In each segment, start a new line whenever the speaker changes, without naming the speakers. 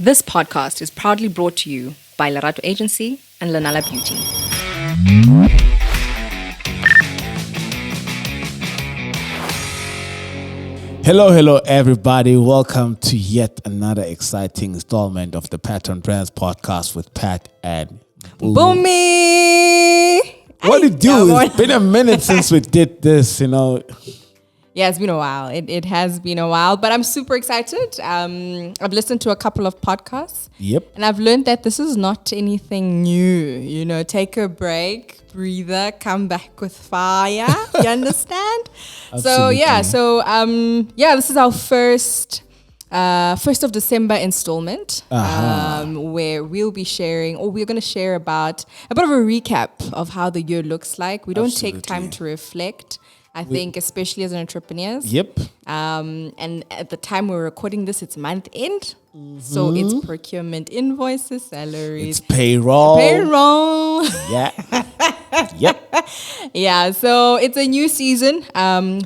This podcast is proudly brought to you by Lerato Agency and Lenala Beauty.
Hello, everybody. Welcome to yet another exciting installment of the Pat on Brands podcast with Pat and
Mpumi!
What it do? It's been a minute since we did this,
Yeah, it's been a while. It has been a while, but I'm super excited. I've listened to a couple of podcasts.
Yep.
And I've learned that this is not anything new. Take a break, breather, come back with fire. You understand?
Absolutely.
This is our first of December installment, where we'll be sharing, or we're going to share about a bit of a recap of how the year looks like. We don't take time to reflect. I think, especially as entrepreneurs.
Yep.
And at the time we're recording this, it's month end. So it's procurement invoices, salaries.
It's payroll.
Yeah.
Yep.
Yeah. So it's a new season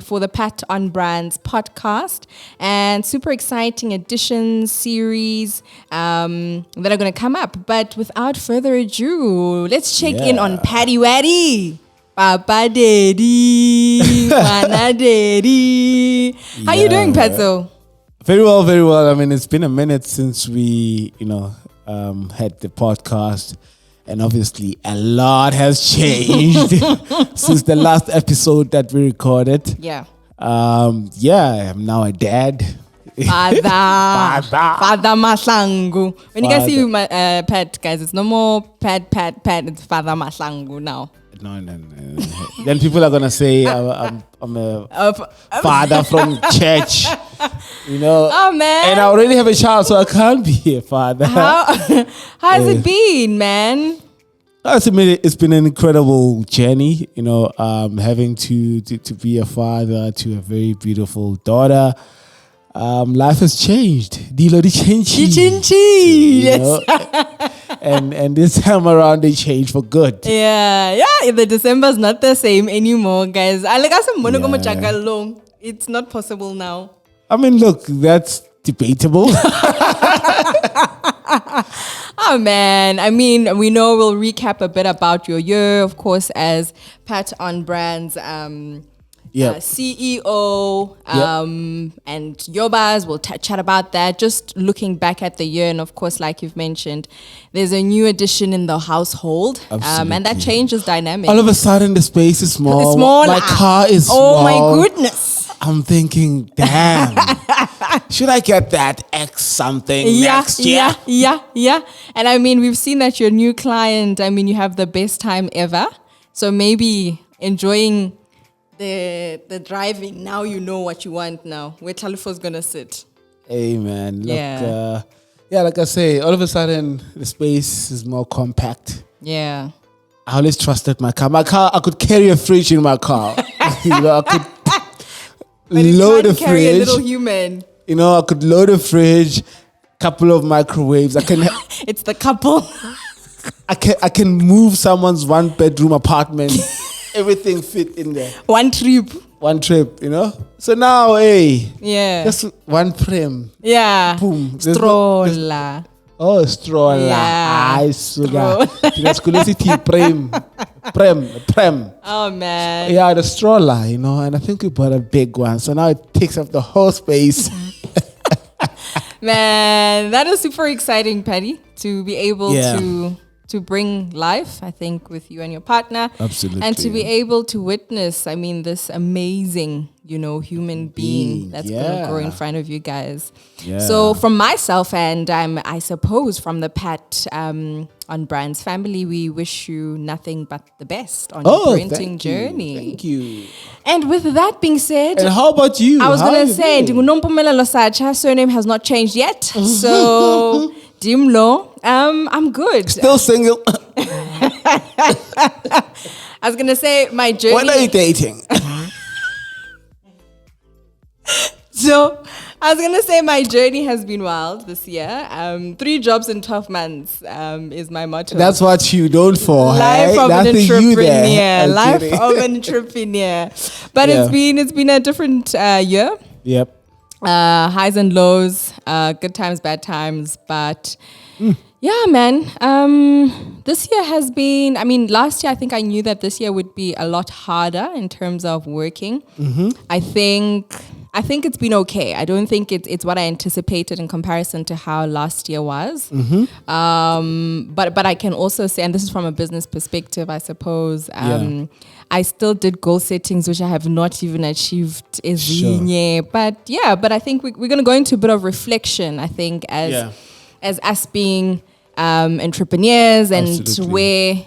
for the Pat on Brands podcast, and super exciting additions, series that are going to come up. But without further ado, let's check in on Paddy Waddy. Papa Daddy, Mana Daddy. How you doing, Petzo?
Very well. I mean, it's been a minute since we, had the podcast. And obviously, a lot has changed since the last episode that we recorded.
Yeah.
I'm now a dad.
Father Mahlangu. When you guys see my Pat, guys, it's no more Pat. It's Father Mahlangu now.
No. Then people are gonna say I'm a father from church,
Oh man!
And I already have a child, so I can't be a father.
How's it been, man?
It's been an incredible journey. Having to be a father to a very beautiful daughter. Life has changed. Dilo di change.
Yes.
And this time around they changed for good.
Yeah. The December's not the same anymore, guys. It's not possible now.
I mean, look, that's debatable.
Oh man, I mean, we know we'll recap a bit about your year, of course, as Pat on Brands CEO, and Yobas. We'll chat about that. Just looking back at the year, and of course, like you've mentioned, there's a new addition in the household, and that changes dynamics.
All of a sudden, the space is small.
It's small.
My car is small.
Oh my goodness!
I'm thinking, damn, should I get that X something next year?
Yeah. And I mean, we've seen that your new client. I mean, you have the best time ever. So maybe enjoying the driving. Now you know what you want now. Where Talifo's gonna sit.
Hey man, look, like I say, all of a sudden the space is more compact.
Yeah.
I always trusted my car. I could carry a fridge in my car. I could load a
carry
fridge.
A little human.
I could load a fridge, couple of microwaves.
It's the couple.
I can move someone's 1-bedroom apartment. Everything fit in there.
One trip.
So now, just one frame.
Yeah.
Boom.
Stroller.
Stroller.
Yeah.
Ay, suga. Prem.
Oh man.
Yeah, the stroller, and I think we bought a big one. So now it takes up the whole space.
Man, that is super exciting, Patty, to be able to bring life, I think, with you and your partner.
Absolutely.
And to be able to witness, I mean, this amazing, human being that's going to grow in front of you guys. Yeah. So from myself and I suppose from the Pat on Brands family, we wish you nothing but the best on your parenting journey.
Thank you.
And with that being said,
and how about you?
I was going to say, Mpumi Satsha surname has not changed yet. So, Dimlo, I'm good.
Still single.
I was going to say my journey.
When are you dating?
So I was going to say my journey has been wild this year. 3 jobs in 12 months is my motto.
That's what you known for.
Life of an entrepreneur.
Life
of an entrepreneur. But it's been a different year.
Yep.
Highs and lows. good times, bad times, but yeah, man. This year has been. I mean, last year I think I knew that this year would be a lot harder in terms of working. I think it's been okay. I don't think it's what I anticipated in comparison to how last year was. But I can also say, and this is from a business perspective, I suppose. I still did goal settings, which I have not even achieved
Sure.
But I think we're going to go into a bit of reflection, I think, as us being entrepreneurs and
Absolutely.
where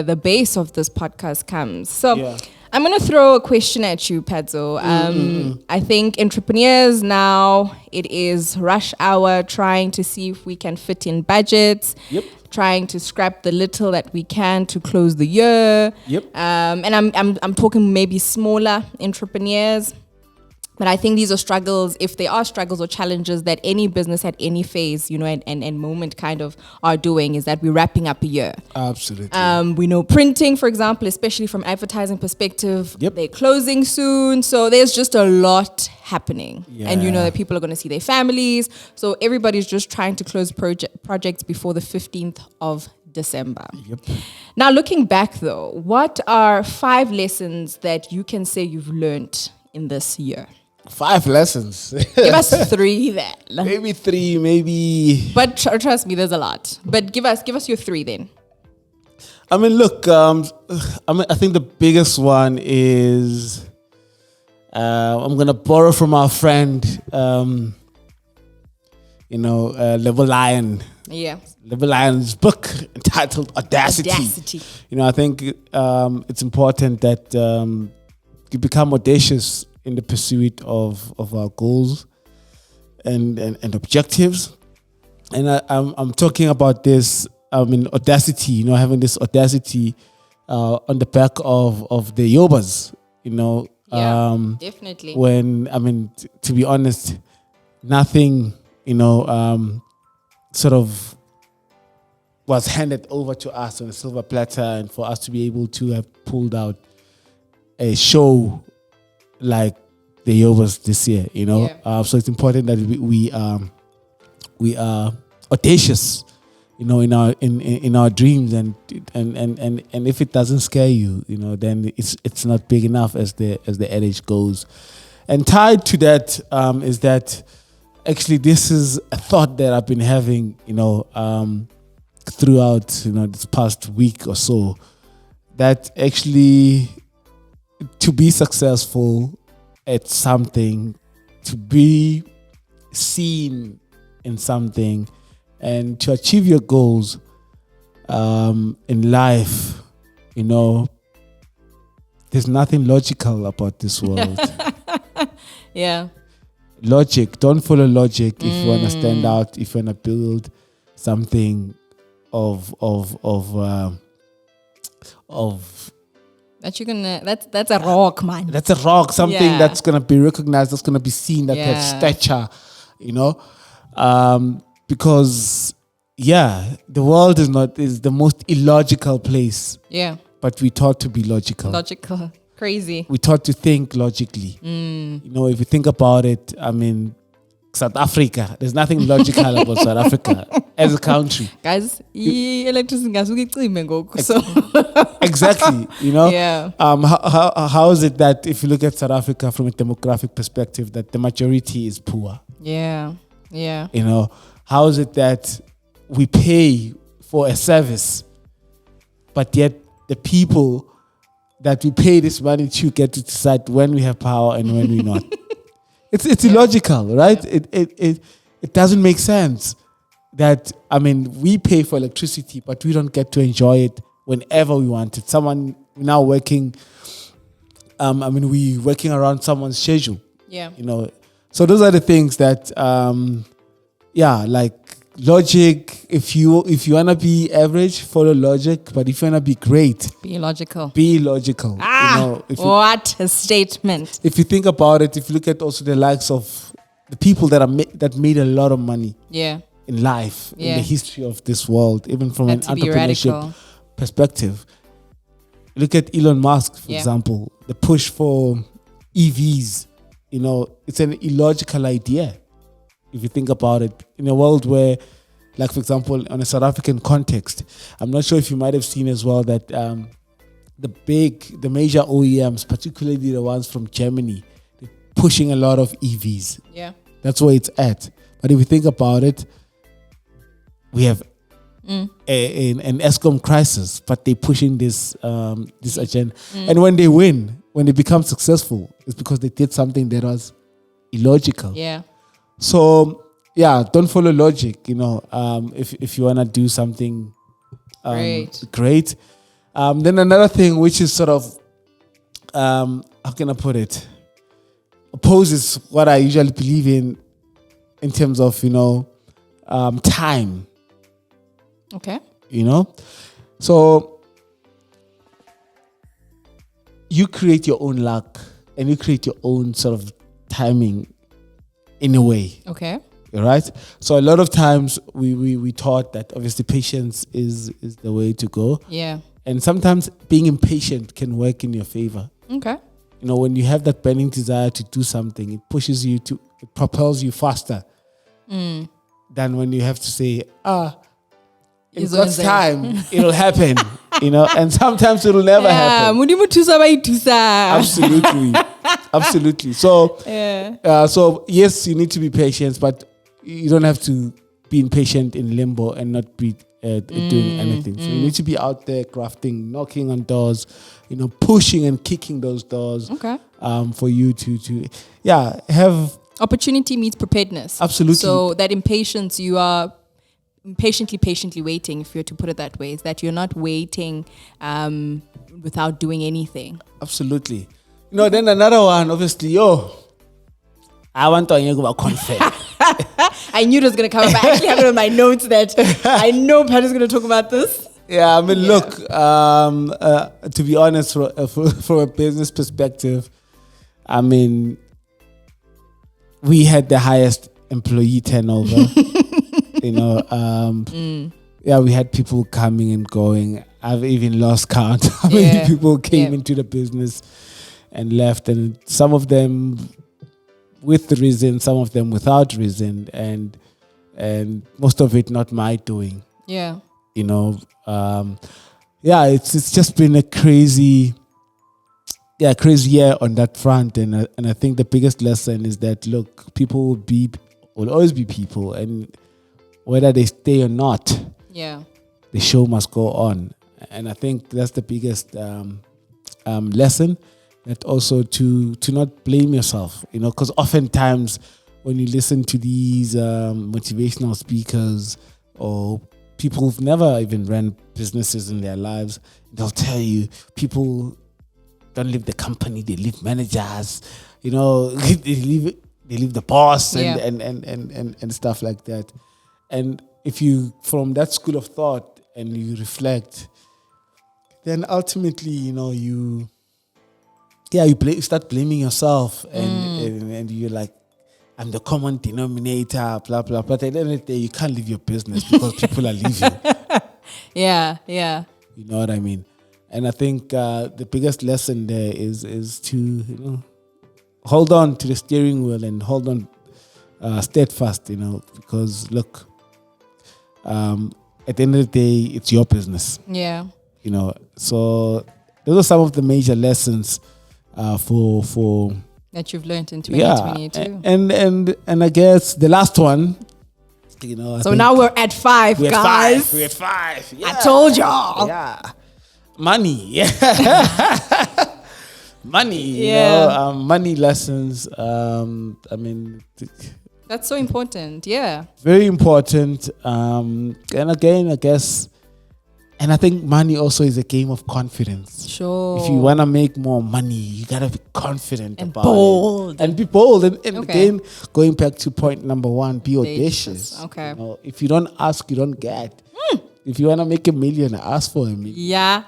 the base of this podcast comes. So
Yeah.
I'm going to throw a question at you, Padzo. I think entrepreneurs now, it is rush hour, trying to see if we can fit in budgets,
Yep.
trying to scrap the little that we can to close the year.
Yep.
And I'm talking maybe smaller entrepreneurs. But I think these are struggles, if they are struggles or challenges that any business at any phase, and moment kind of are doing, is that we're wrapping up a year.
Absolutely.
We know printing, for example, especially from advertising perspective,
Yep.
they're closing soon. So there's just a lot happening. And
Yeah.
that people are going to see their families. So everybody's just trying to close projects before the 15th of December.
Yep.
Now, looking back though, what are 5 lessons that you can say you've learned in this year?
5 lessons.
Give us 3 then.
Maybe 3, maybe.
But trust me, there's a lot. But give us your 3 then.
I mean, look, I think the biggest one is I'm going to borrow from our friend, Level Lion.
Yeah.
Level Lion's book entitled Audacity. I think it's important that you become audacious in the pursuit of our goals and objectives. And I'm talking about this, audacity, having this audacity on the back of the Yobas,
Definitely.
When, to be honest, nothing, sort of was handed over to us on a silver platter, and for us to be able to have pulled out a show like the Yobas this year, so it's important that we are audacious, in our dreams, and if it doesn't scare you, then it's not big enough, as the adage goes. And tied to that is that actually this is a thought that I've been having, throughout this past week or so, that actually, to be successful at something, to be seen in something, and to achieve your goals in life, there's nothing logical about this world.
Yeah.
Logic, don't follow logic if you want to stand out, if you want to build something of
that you're gonna that's a rock, man.
That's a rock, something that's gonna be recognized, that's gonna be seen, that has stature, because the world is the most illogical place.
Yeah.
But we taught to be logical.
Crazy.
We taught to think logically. If you think about it, South Africa, there's nothing logical about South Africa as a country.
Guys, electricity so
Exactly.
Yeah.
How is it that if you look at South Africa from a demographic perspective, that the majority is poor?
Yeah.
How is it that we pay for a service, but yet the people that we pay this money to get to decide when we have power and when we're not? It's illogical, right? Yeah. It doesn't make sense that, we pay for electricity, but we don't get to enjoy it whenever we want it. Someone now working, we working around someone's schedule.
Yeah.
So those are the things that, like logic. If you wanna be average, follow logic. But if you wanna be great,
be logical.
What
a statement!
If you think about it, if you look at also the likes of the people that made a lot of money, in life, in the history of this world, even from an entrepreneurship perspective, look at Elon Musk, for example. The push for EVs, it's an illogical idea. if you think about it, in a world where, like for example, on a South African context, I'm not sure if you might have seen as well that the major OEMs, particularly the ones from Germany, they're pushing a lot of EVs.
Yeah.
That's where it's at. But if you think about it, we have an ESCOM crisis, but they're pushing this agenda. And when they win, when they become successful, it's because they did something that was illogical.
Yeah.
So yeah, don't follow logic. If you wanna do something great. Then another thing, which is sort of how can I put it, opposes what I usually believe in terms of time.
Okay.
So you create your own luck and you create your own sort of timing in a way.
Okay.
Right? So a lot of times we thought that obviously patience is the way to go.
Yeah.
And sometimes being impatient can work in your favor.
Okay.
When you have that burning desire to do something, it propels you faster than when you have to say, in God's time, it'll happen, and sometimes it'll never happen. Absolutely. So, so yes, you need to be patient, but you don't have to be impatient in limbo and not be doing anything. So you need to be out there crafting, knocking on doors, pushing and kicking those doors.
Okay.
For you to have
opportunity meets preparedness.
Absolutely.
So that impatience, you are patiently waiting, if you're to put it that way, is that you're not waiting without doing anything.
Absolutely. Then another one, obviously, I want to go confess.
I knew it was going to come up. I actually have it on my notes that I know Pat is going to talk about this.
Yeah, look, to be honest, from a business perspective, we had the highest employee turnover. Yeah, we had people coming and going. I've even lost count how many people came into the business and left, and some of them with the reason, some of them without reason, and most of it not my doing.
Yeah.
It's just been a crazy year on that front, and I think the biggest lesson is that look, people will always be people, and whether they stay or not, the show must go on. And I think that's the biggest lesson. That also to not blame yourself, because oftentimes when you listen to these motivational speakers or people who've never even ran businesses in their lives, they'll tell you people don't leave the company, they leave managers, they leave the boss and stuff like that. And if you, from that school of thought, and you reflect, then ultimately, you start blaming yourself, and you're like, I'm the common denominator, blah, blah, blah. But at the end of the day, you can't leave your business because people are leaving.
Yeah.
You know what I mean? And I think the biggest lesson there is to, hold on to the steering wheel and hold on steadfast, because look, at the end of the day, it's your business.
Yeah.
So those are some of the major lessons for
that you've learned in 2022.
And I guess the last one,
so now we're at 5, guys.
We're at 5. Yeah.
I told y'all.
Yeah. Money. Yeah. Money.
Yeah.
Money lessons.
That's so important. Yeah.
Very important. And again, I guess, and I think money also is a game of confidence.
Sure.
If you want to make more money, you got to be confident
and
about
bold.
it. And be bold. And again, going back to point number 1, be audacious.
Okay.
If you don't ask, you don't get. If you want to make $1 million, ask for $1 million.
Yeah.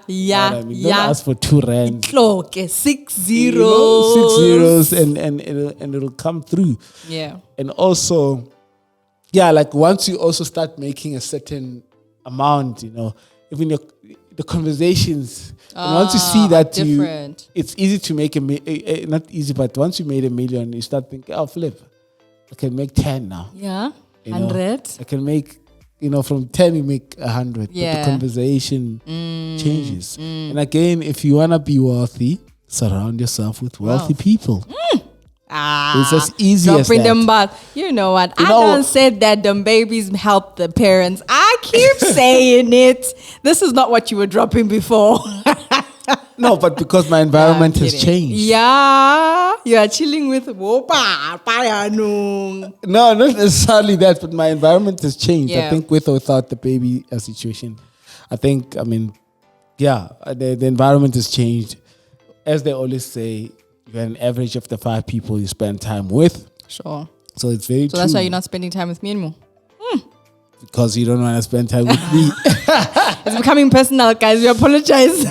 Don't ask for 2 rand.
Clock 6 zeros.
6 zeros and it'll come through.
Yeah.
And also, like once you also start making a certain amount, even the conversations, and once you see that
different.
it's easy to make not easy, but once you made $1 million, you start thinking, flip. I can make 10 now.
Yeah.
You know?
100.
I can make, from 10 you make 100.
Yeah.
But the conversation changes. And again, if you want to be wealthy, surround yourself with wealthy people. It's as easy as
dropping
that.
them back. You know what? I don't say that them babies help the parents. I keep saying it. This is not what you were dropping before.
No, but because my environment has changed.
Yeah. You are chilling with Wopa.
No, not necessarily that, but my environment has changed.
Yeah.
I think with or without the baby situation. The environment has changed. As they always say, you're an average of the 5 people you spend time with.
Sure.
So it's very true.
So that's why you're not spending time with me anymore.
Because you don't want to spend time with me.
It's becoming personal, guys. We apologize.
So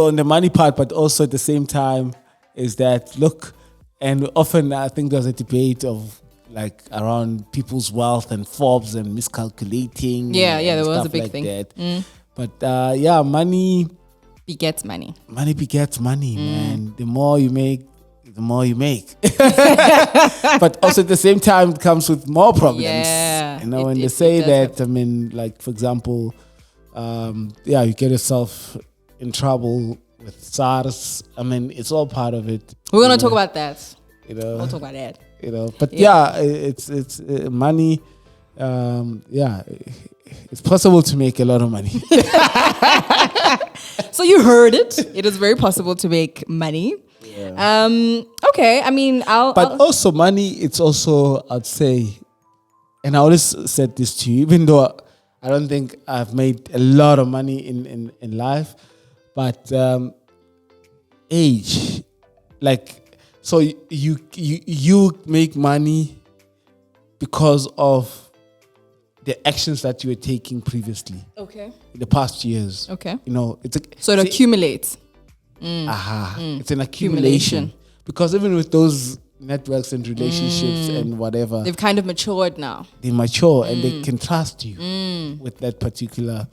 on the money part, but also at the same time, is that look, and often I think there's a debate of like around people's wealth and Forbes and miscalculating.
Yeah,
and
there was
stuff
a big
like
thing.
That. But money
begets money.
Money begets money, man. The more you make, the more you make. But also at the same time, it comes with more problems.
Yeah.
When they say that, like, for example, you get yourself in trouble with SARS. It's all part of it.
We're going to talk about that.
We'll
talk about that.
But it's money. It's possible to make a lot of money.
So you heard it. It is very possible to make money.
Yeah.
Okay.
Also money, it's also, I'd say, and I always said this to you, even though I don't think I've made a lot of money in life, but age, like, so you make money because of the actions that you were taking previously.
Okay.
In the past years.
Okay.
It
accumulates.
It's an accumulation. Because even with those networks and relationships and whatever,
they've kind of matured now.
They mature and they can trust you with that particular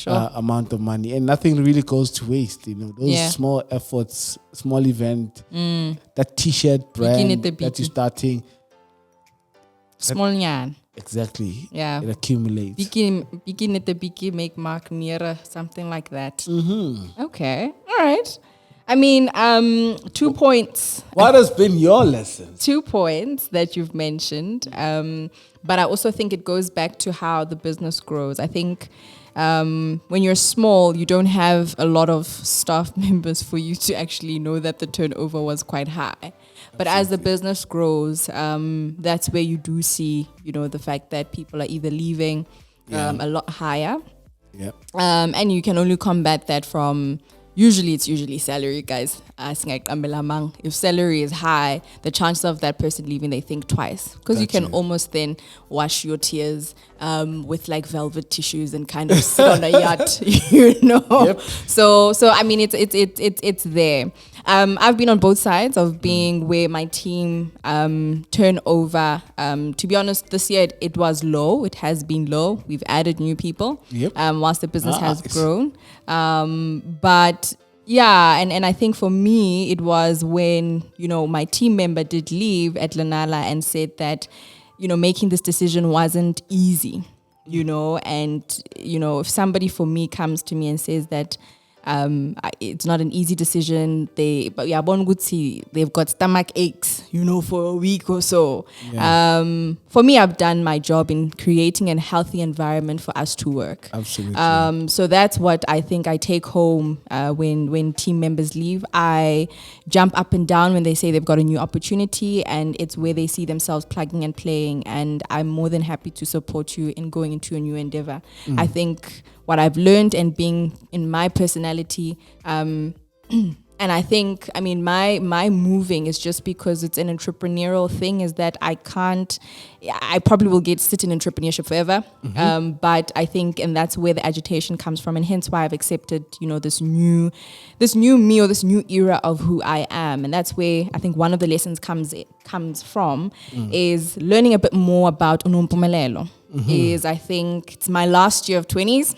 amount of money, and nothing really goes to waste. Those small efforts, small event, that T-shirt brand that you're starting.
Small yan.
Exactly.
Yeah.
It accumulates.
Begin at the beginning, make mark nearer, something like that. Mm-hmm. Okay. All right. 2 points.
What has been your lesson?
2 points that you've mentioned. But I also think it goes back to how the business grows. I think when you're small, you don't have a lot of staff members for you to actually know that the turnover was quite high. But as the business grows, that's where you do see, the fact that people are either leaving a lot higher.
Yeah.
And you can only combat that from... It's usually salary, guys. If salary is high, the chances of that person leaving, they think twice. Because you can almost then wash your tears with like velvet tissues and kind of sit on a yacht, Yep. So it's there. I've been on both sides of being where my team turnover. To be honest, this year it was low. It has been low. We've added new people.
Yep.
Whilst the business has grown. But yeah, and I think for me, it was when, my team member did leave at Lenala and said that, making this decision wasn't easy, and, if somebody for me comes to me and says that it's not an easy decision, they've got stomach aches, for a week or so. Yeah. For me, I've done my job in creating a healthy environment for us to work.
Absolutely.
So that's what I think I take home when team members leave. I jump up and down when they say they've got a new opportunity and it's where they see themselves plugging and playing, and I'm more than happy to support you in going into a new endeavor. I think what I've learned and being in my personality, and I think, my moving is just because it's an entrepreneurial thing, is that I probably will sit in entrepreneurship forever. But I think, and that's where the agitation comes from, and hence why I've accepted, this new me, or this new era of who I am. And that's where I think one of the lessons comes from is learning a bit more about Mpumi. Is, I think it's my last year of 20s.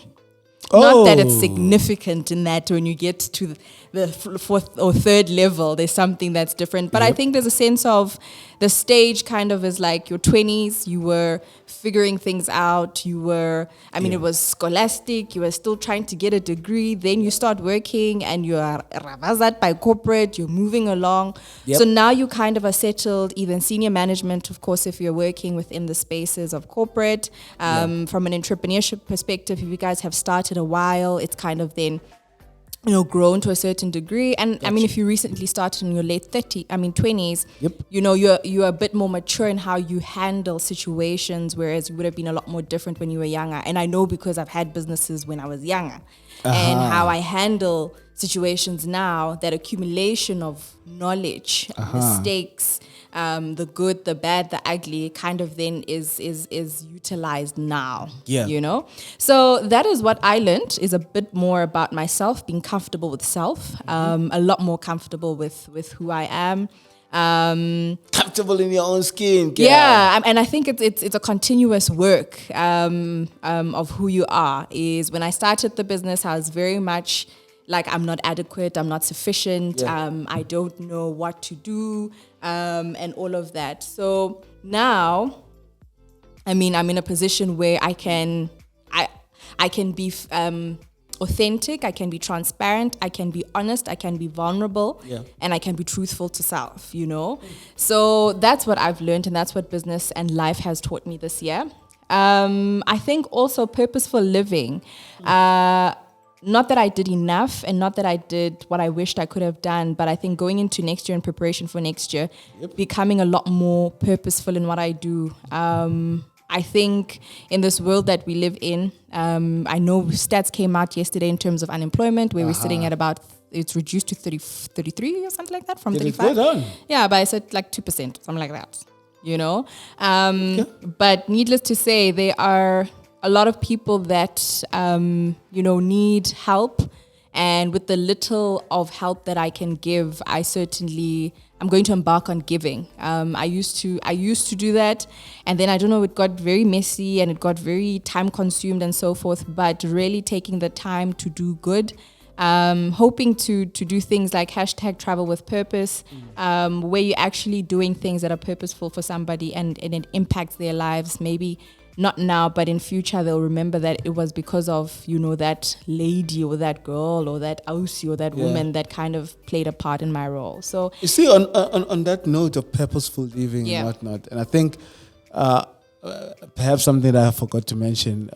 Not that it's significant in that when you get to the fourth or third level, there's something that's different. But I think there's a sense of the stage kind of is like your 20s. You were figuring things out. You were, it was scholastic. You were still trying to get a degree. Then you start working and you are ravazat by corporate. You're moving along. So now you kind of are settled, either in senior management, of course, if you're working within the spaces of corporate. From an entrepreneurship perspective, if you guys have started a while, it's kind of then grown to a certain degree. And if you recently started in your late 20s, you're a bit more mature in how you handle situations, whereas you would have been a lot more different when you were younger. And I know because I've had businesses when I was younger, and how I handle situations now, that accumulation of knowledge, mistakes, the good, the bad, the ugly, kind of then is utilized now. So that is what I learned, is a bit more about myself, being comfortable with self, a lot more comfortable with who I am.
Comfortable in your own skin. Girl.
Yeah, and I think it's a continuous work of who you are. Is when I started the business, I was very much like, I'm not adequate, I'm not sufficient, I don't know what to do, and all of that. So now, I'm in a position where I can be authentic, I can be transparent, I can be honest, I can be vulnerable, and I can be truthful to self, So that's what I've learned, and that's what business and life has taught me this year. I think also purposeful living. Not that I did enough and not that I did what I wished I could have done, but I think going into next year in preparation for next year, becoming a lot more purposeful in what I do. I think in this world that we live in, I know stats came out yesterday in terms of unemployment, where we're sitting at about, it's reduced to 33 or something like that from 35. Yeah, but I said like 2%, something like that, But needless to say, there are a lot of people that, need help. And with the little of help that I can give, I'm going to embark on giving. I used to do that. And then, I don't know, it got very messy and it got very time consumed and so forth. But really taking the time to do good, hoping to do things like #travel with purpose, where you're actually doing things that are purposeful for somebody and it impacts their lives. Maybe not now, but in future, they'll remember that it was because of, that lady or that girl or that ausi or that woman that kind of played a part in my role. So
you see, on that note of purposeful living and whatnot, and I think perhaps something that I forgot to mention,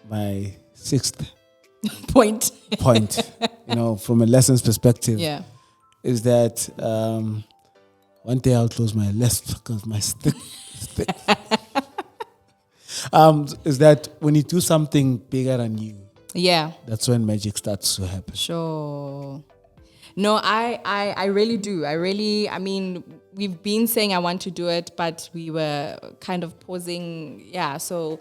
my sixth point, from a lessons perspective, is that one day I'll close my left because my stick. Is that when you do something bigger than you, that's when magic starts to happen.
Sure. No, I really do. We've been saying I want to do it, but we were kind of pausing. Yeah, so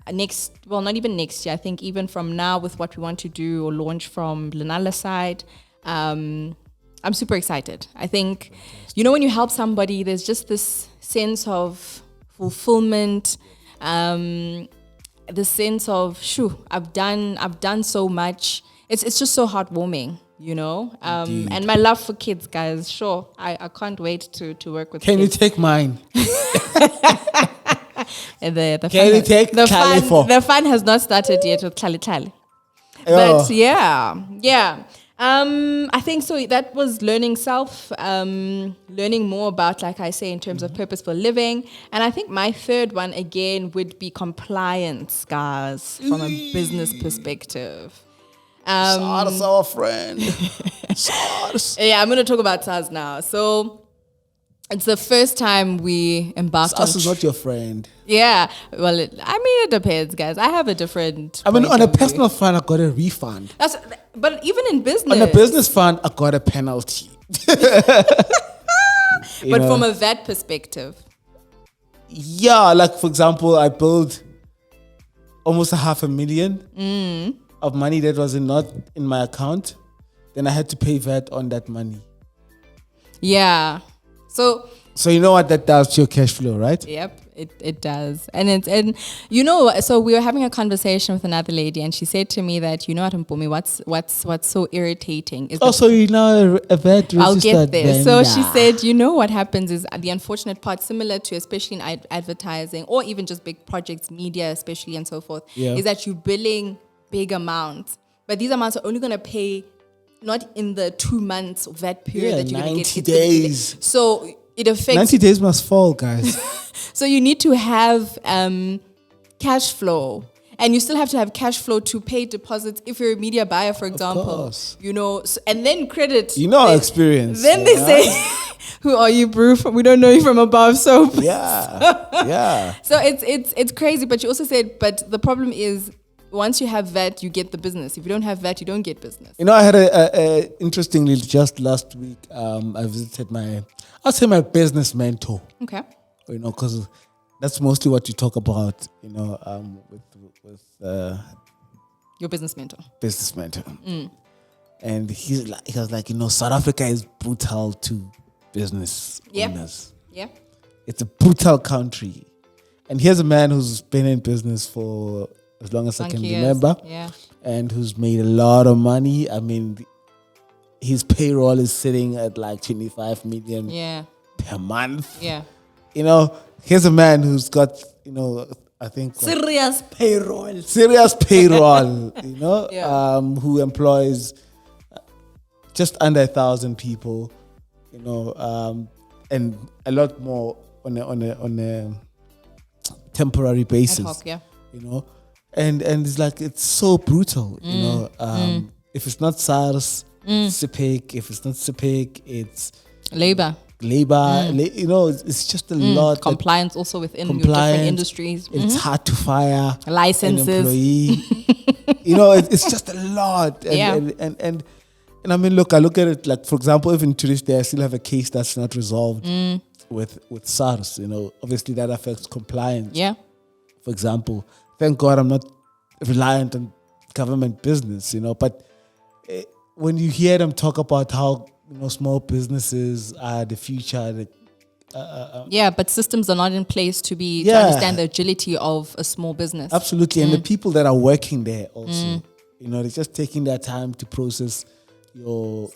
not even next year. I think even from now, with what we want to do or launch from Lenala side, I'm super excited. I think, when you help somebody, there's just this sense of fulfillment. The sense of, I've done so much. It's just so heartwarming, and my love for kids, guys. I can't wait to work with kids.
Can you take mine?
The fun has not started yet with Tali. But yeah. I think so. That was learning self, learning more about, like I say, in terms of purposeful living. And I think my third one again would be compliance, guys, from a business perspective.
SARS, our friend. SARS.
Yeah, I'm going to talk about SARS now. So it's the first time we embarked on...
SARS is not your friend.
Yeah. Well, it depends, guys. I have a different...
on a personal front, I got a refund.
But even in business...
On a business front, I got a penalty.
But from a VAT perspective...
Yeah, like, for example, I billed almost 500,000 of money that was not in my account. Then I had to pay VAT on that money.
Yeah. So
you know what that does to your cash flow, right?
Yep. It does. And so we were having a conversation with another lady, and she said to me that, what, Mpumi, what's so irritating is
So you know a vet registered
I'll get there.
vendor.
So she said, what happens is the unfortunate part, similar to especially in advertising or even just big projects, media especially and so forth, is that you're billing big amounts. But these amounts are only going to pay not in the 2 months of that period that you're going to get.
90 days.
So it affects...
90 days must fall, guys.
So you need to have cash flow. And you still have to have cash flow to pay deposits if you're a media buyer, for example. And then credit.
Experience.
Then they say, who are you, bro? We don't know you from above soap.
Yeah.
So it's crazy. But you also said, but the problem is, once you have that, you get the business. If you don't have that, you don't get business.
I had interestingly, just last week, I visited my business mentor.
Okay.
Because that's mostly what you talk about, with
your business mentor.
Business mentor. And he was like, South Africa is brutal to business owners.
Yeah.
It's a brutal country. And here's a man who's been in business for as long as I can remember.
Yeah.
And who's made a lot of money. I mean, his payroll is sitting at like 25 million per month.
Yeah.
Here's a man who's got, I think...
Serious payroll.
Who employs just under 1,000 people, and a lot more on a temporary basis.
Ad hoc,
And it's like, it's so brutal, If it's not SARS, it's CPIC. If it's not CPIC, it's...
Labor,
it's just a lot.
Compliance also within your different industries.
It's hard to fire
licenses.
An employee. It's just a lot. And I mean, look, I look at it like, for example, even to this day, I still have a case that's not resolved with SARS. Obviously that affects compliance.
Yeah.
For example, thank God I'm not reliant on government business. But when you hear them talk about how small businesses are the future.
But systems are not in place to understand the agility of a small business.
Absolutely, and the people that are working there also, they're just taking their time to process your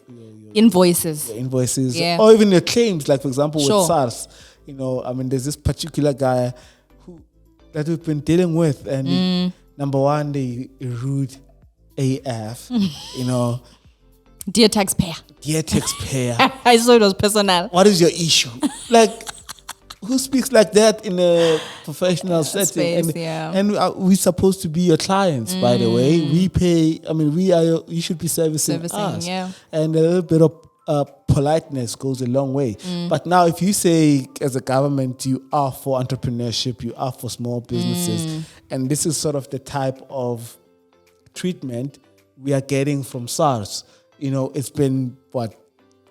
invoices,
or even your claims. Like for example, with SARS, there's this particular guy that we've been dealing with, and number one, they rude AF,
Dear taxpayer. I saw it was personal.
What is your issue? Like, who speaks like that in a professional setting?
Space,
and we're supposed to be your clients, by the way. We pay, you should be servicing us.
Yeah.
And a little bit of politeness goes a long way. But now if you say, as a government, you are for entrepreneurship, you are for small businesses, and this is sort of the type of treatment we are getting from SARS. It's been,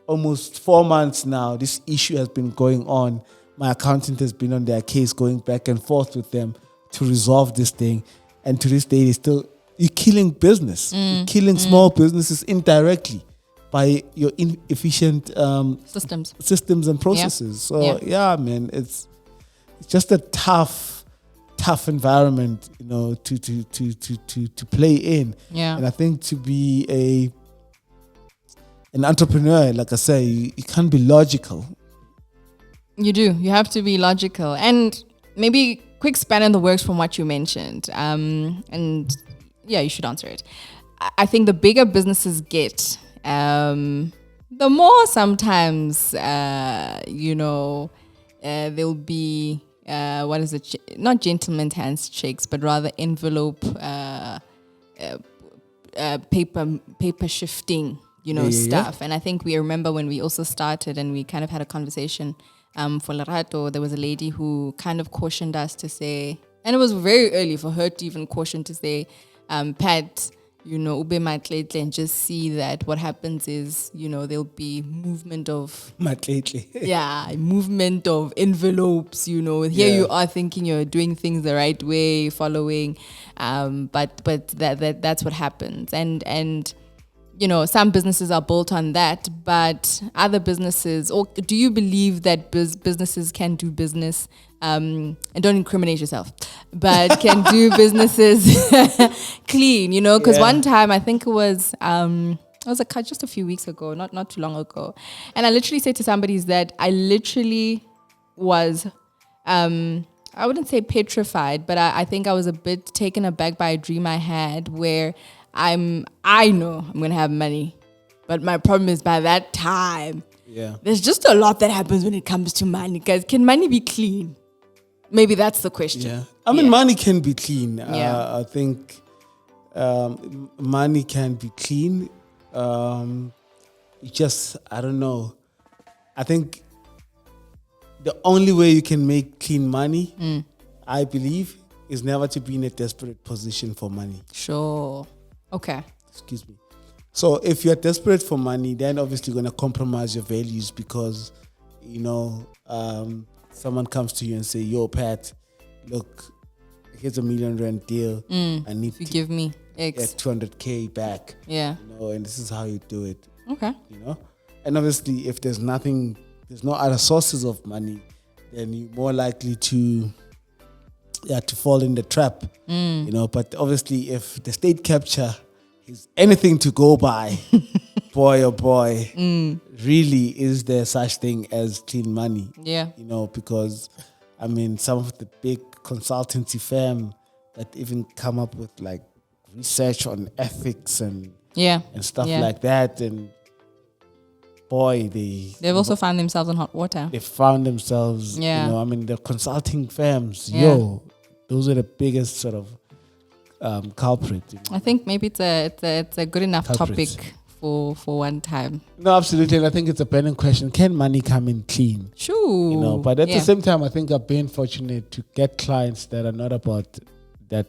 almost 4 months now. This issue has been going on. My accountant has been on their case, going back and forth with them to resolve this thing. And to this day, you're killing business. You're killing small businesses indirectly by your inefficient systems and processes. Man, it's just a tough environment, to play in.
Yeah.
And I think to be an entrepreneur, like I say, you can't be logical.
You do. You have to be logical. And maybe quick span in the works from what you mentioned. You should answer it. I think the bigger businesses get, the more sometimes, there'll be, not gentleman's handshakes, but rather envelope, paper shifting. Stuff. And I think we remember when we also started and we kind of had a conversation for Lerato, there was a lady who kind of cautioned us to say, and it was very early for her to even caution to say, Pat, ube matletle, and just see that what happens is, there'll be movement of movement of envelopes, you are thinking you're doing things the right way, following, but that's what happens. And some businesses are built on that, but other businesses, or do you believe that businesses can do business, and don't incriminate yourself, but can do businesses clean, because one time I think it was just a few weeks ago, not too long ago. And I literally said to somebody that I literally was, I wouldn't say petrified, but I think I was a bit taken aback by a dream I had where I know I'm going to have money, but my problem is by that time, there's just a lot that happens when it comes to money. Guys, can money be clean? Maybe that's the question.
Yeah. I mean, money can be clean.
Yeah.
I think money can be clean. I don't know. I think the only way you can make clean money, I believe, is never to be in a desperate position for money.
Sure. Okay.
Excuse me. So if you're desperate for money, then obviously you're going to compromise your values because, someone comes to you and say, yo, Pat, look, here's $1 million deal. I need
to give me X.
Get 200K back.
Yeah.
And this is how you do it.
Okay.
And obviously if there's no other sources of money, then you're more likely to fall in the trap. But obviously if the state capture is anything to go by, boy oh boy, really is there such thing as clean money?
Yeah.
Because I mean some of the big consultancy firm that even come up with like research on ethics and stuff like that, and boy, they've
also found themselves in hot water.
They found themselves, the consulting firms, those are the biggest sort of culprit.
I think maybe it's a good enough topic for one time.
No, absolutely, and I think it's a burning question: can money come in clean?
Sure.
But at the same time, I think I've been fortunate to get clients that are not about that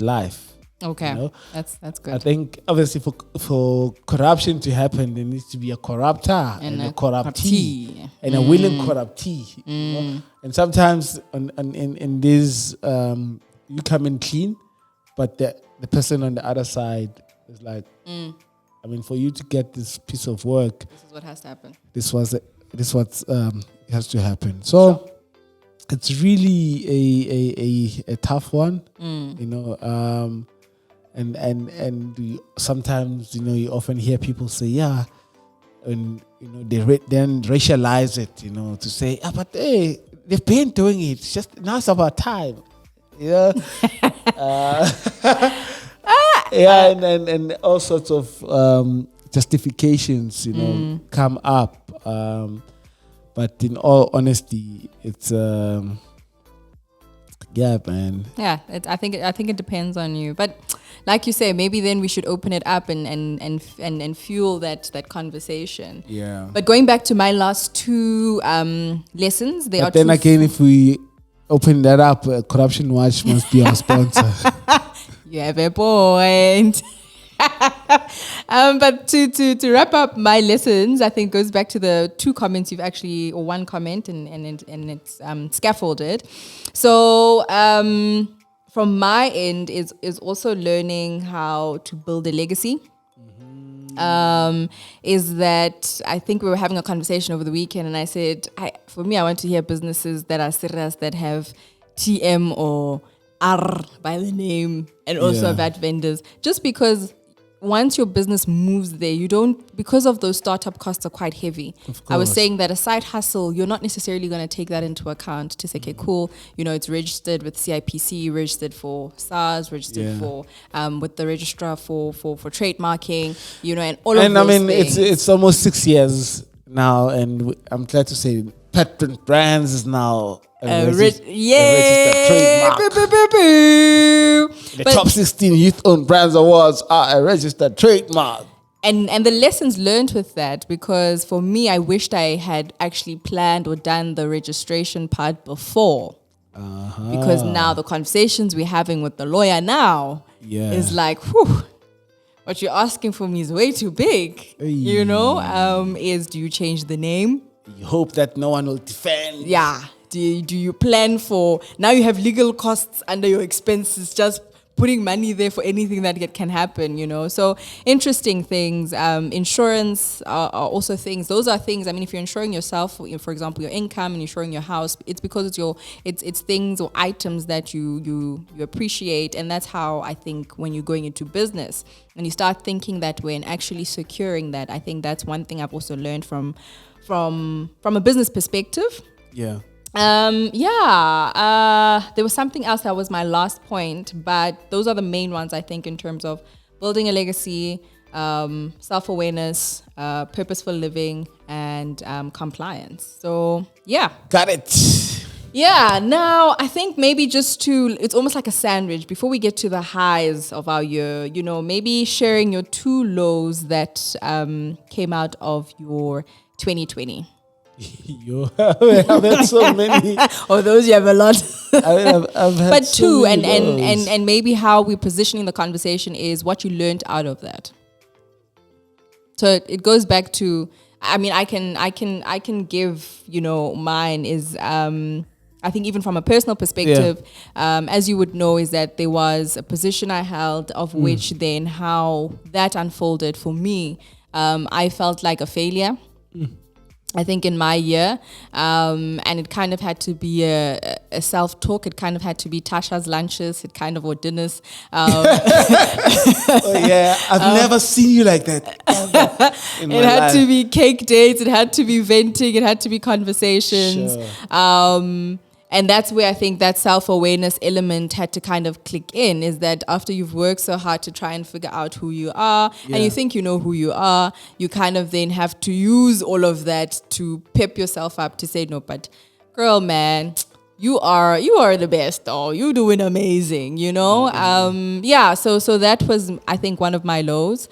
life.
Okay, that's good.
I think obviously for corruption to happen, there needs to be a corruptor and a corruptee and a willing corruptee. And sometimes in this you come in clean, but the person on the other side is like, I mean, for you to get this piece of work,
this is what has to happen.
This has to happen. So it's really a tough one, And sometimes you often hear people say and they then racialize it to say but hey, they've been doing it, it's just now it's about time, and all sorts of justifications come up, but in all honesty it's man.
I think it depends on you, but like you say, maybe then we should open it up and fuel that conversation.
Yeah.
But going back to my last two lessons,
but then again, if we open that up, Corruption Watch must be our sponsor.
You have a point. But to wrap up my lessons, I think goes back to the two comments you've actually, or one comment, and it's scaffolded. So from my end is also learning how to build a legacy. Is that I think we were having a conversation over the weekend, and I said, for me, I want to hear businesses that are serious, that have TM or R by the name, and also VAT vendors, just because once your business moves there, you don't, because of those startup costs are quite heavy. I was saying that a side hustle, you're not necessarily going to take that into account to say, okay, cool, it's registered with CIPC, registered for SARS, registered for with the registrar for trademarking, and all of those
I mean,
things.
it's almost 6 years now, and I'm glad to say Patent Brands is now a registered trademark. The top 16 youth-owned brands awards are a registered trademark.
And the lessons learned with that, because for me, I wished I had actually planned or done the registration part before. Because now the conversations we're having with the lawyer now is like, whew, what you're asking for me is way too big. Is do you change the name?
You hope that no one will defend.
Yeah. Do you plan for, now you have legal costs under your expenses just putting money there for anything that can happen, So interesting things. Insurance are also things. Those are things. I mean, if you're insuring yourself, for example, your income and insuring your house, it's because it's things or items that you appreciate, and that's how I think when you're going into business and you start thinking that way and actually securing that, I think that's one thing I've also learned from a business perspective.
Yeah.
There was something else that was my last point, but those are the main ones I think in terms of building a legacy, self-awareness, purposeful living, and compliance. So
Got it.
Yeah, now I think maybe it's almost like a sandwich. Before we get to the highs of our year, maybe sharing your 2 lows that came out of your 2020.
I've had so many.
Those you have a lot.
I've had
But
so
2,
many
and maybe how we're positioning the conversation is what you learned out of that. So it goes back to, I mean, I can give, mine is, I think even from a personal perspective, as you would know, is that there was a position I held of which then how that unfolded for me, I felt like a failure. I think in my year, and it kind of had to be a self-talk. It kind of had to be Tasha's lunches, or dinners.
I've never seen you like that ever in my
It had
life.
to be cake dates. It had to be venting. It had to be conversations.
Sure.
And that's where I think that self-awareness element had to kind of click in, is that after you've worked so hard to try and figure out who you are, and you think you know who you are, you kind of then have to use all of that to pep yourself up to say, no, but girl, man, you are the best, or you're doing amazing, So that was, I think, one of my lows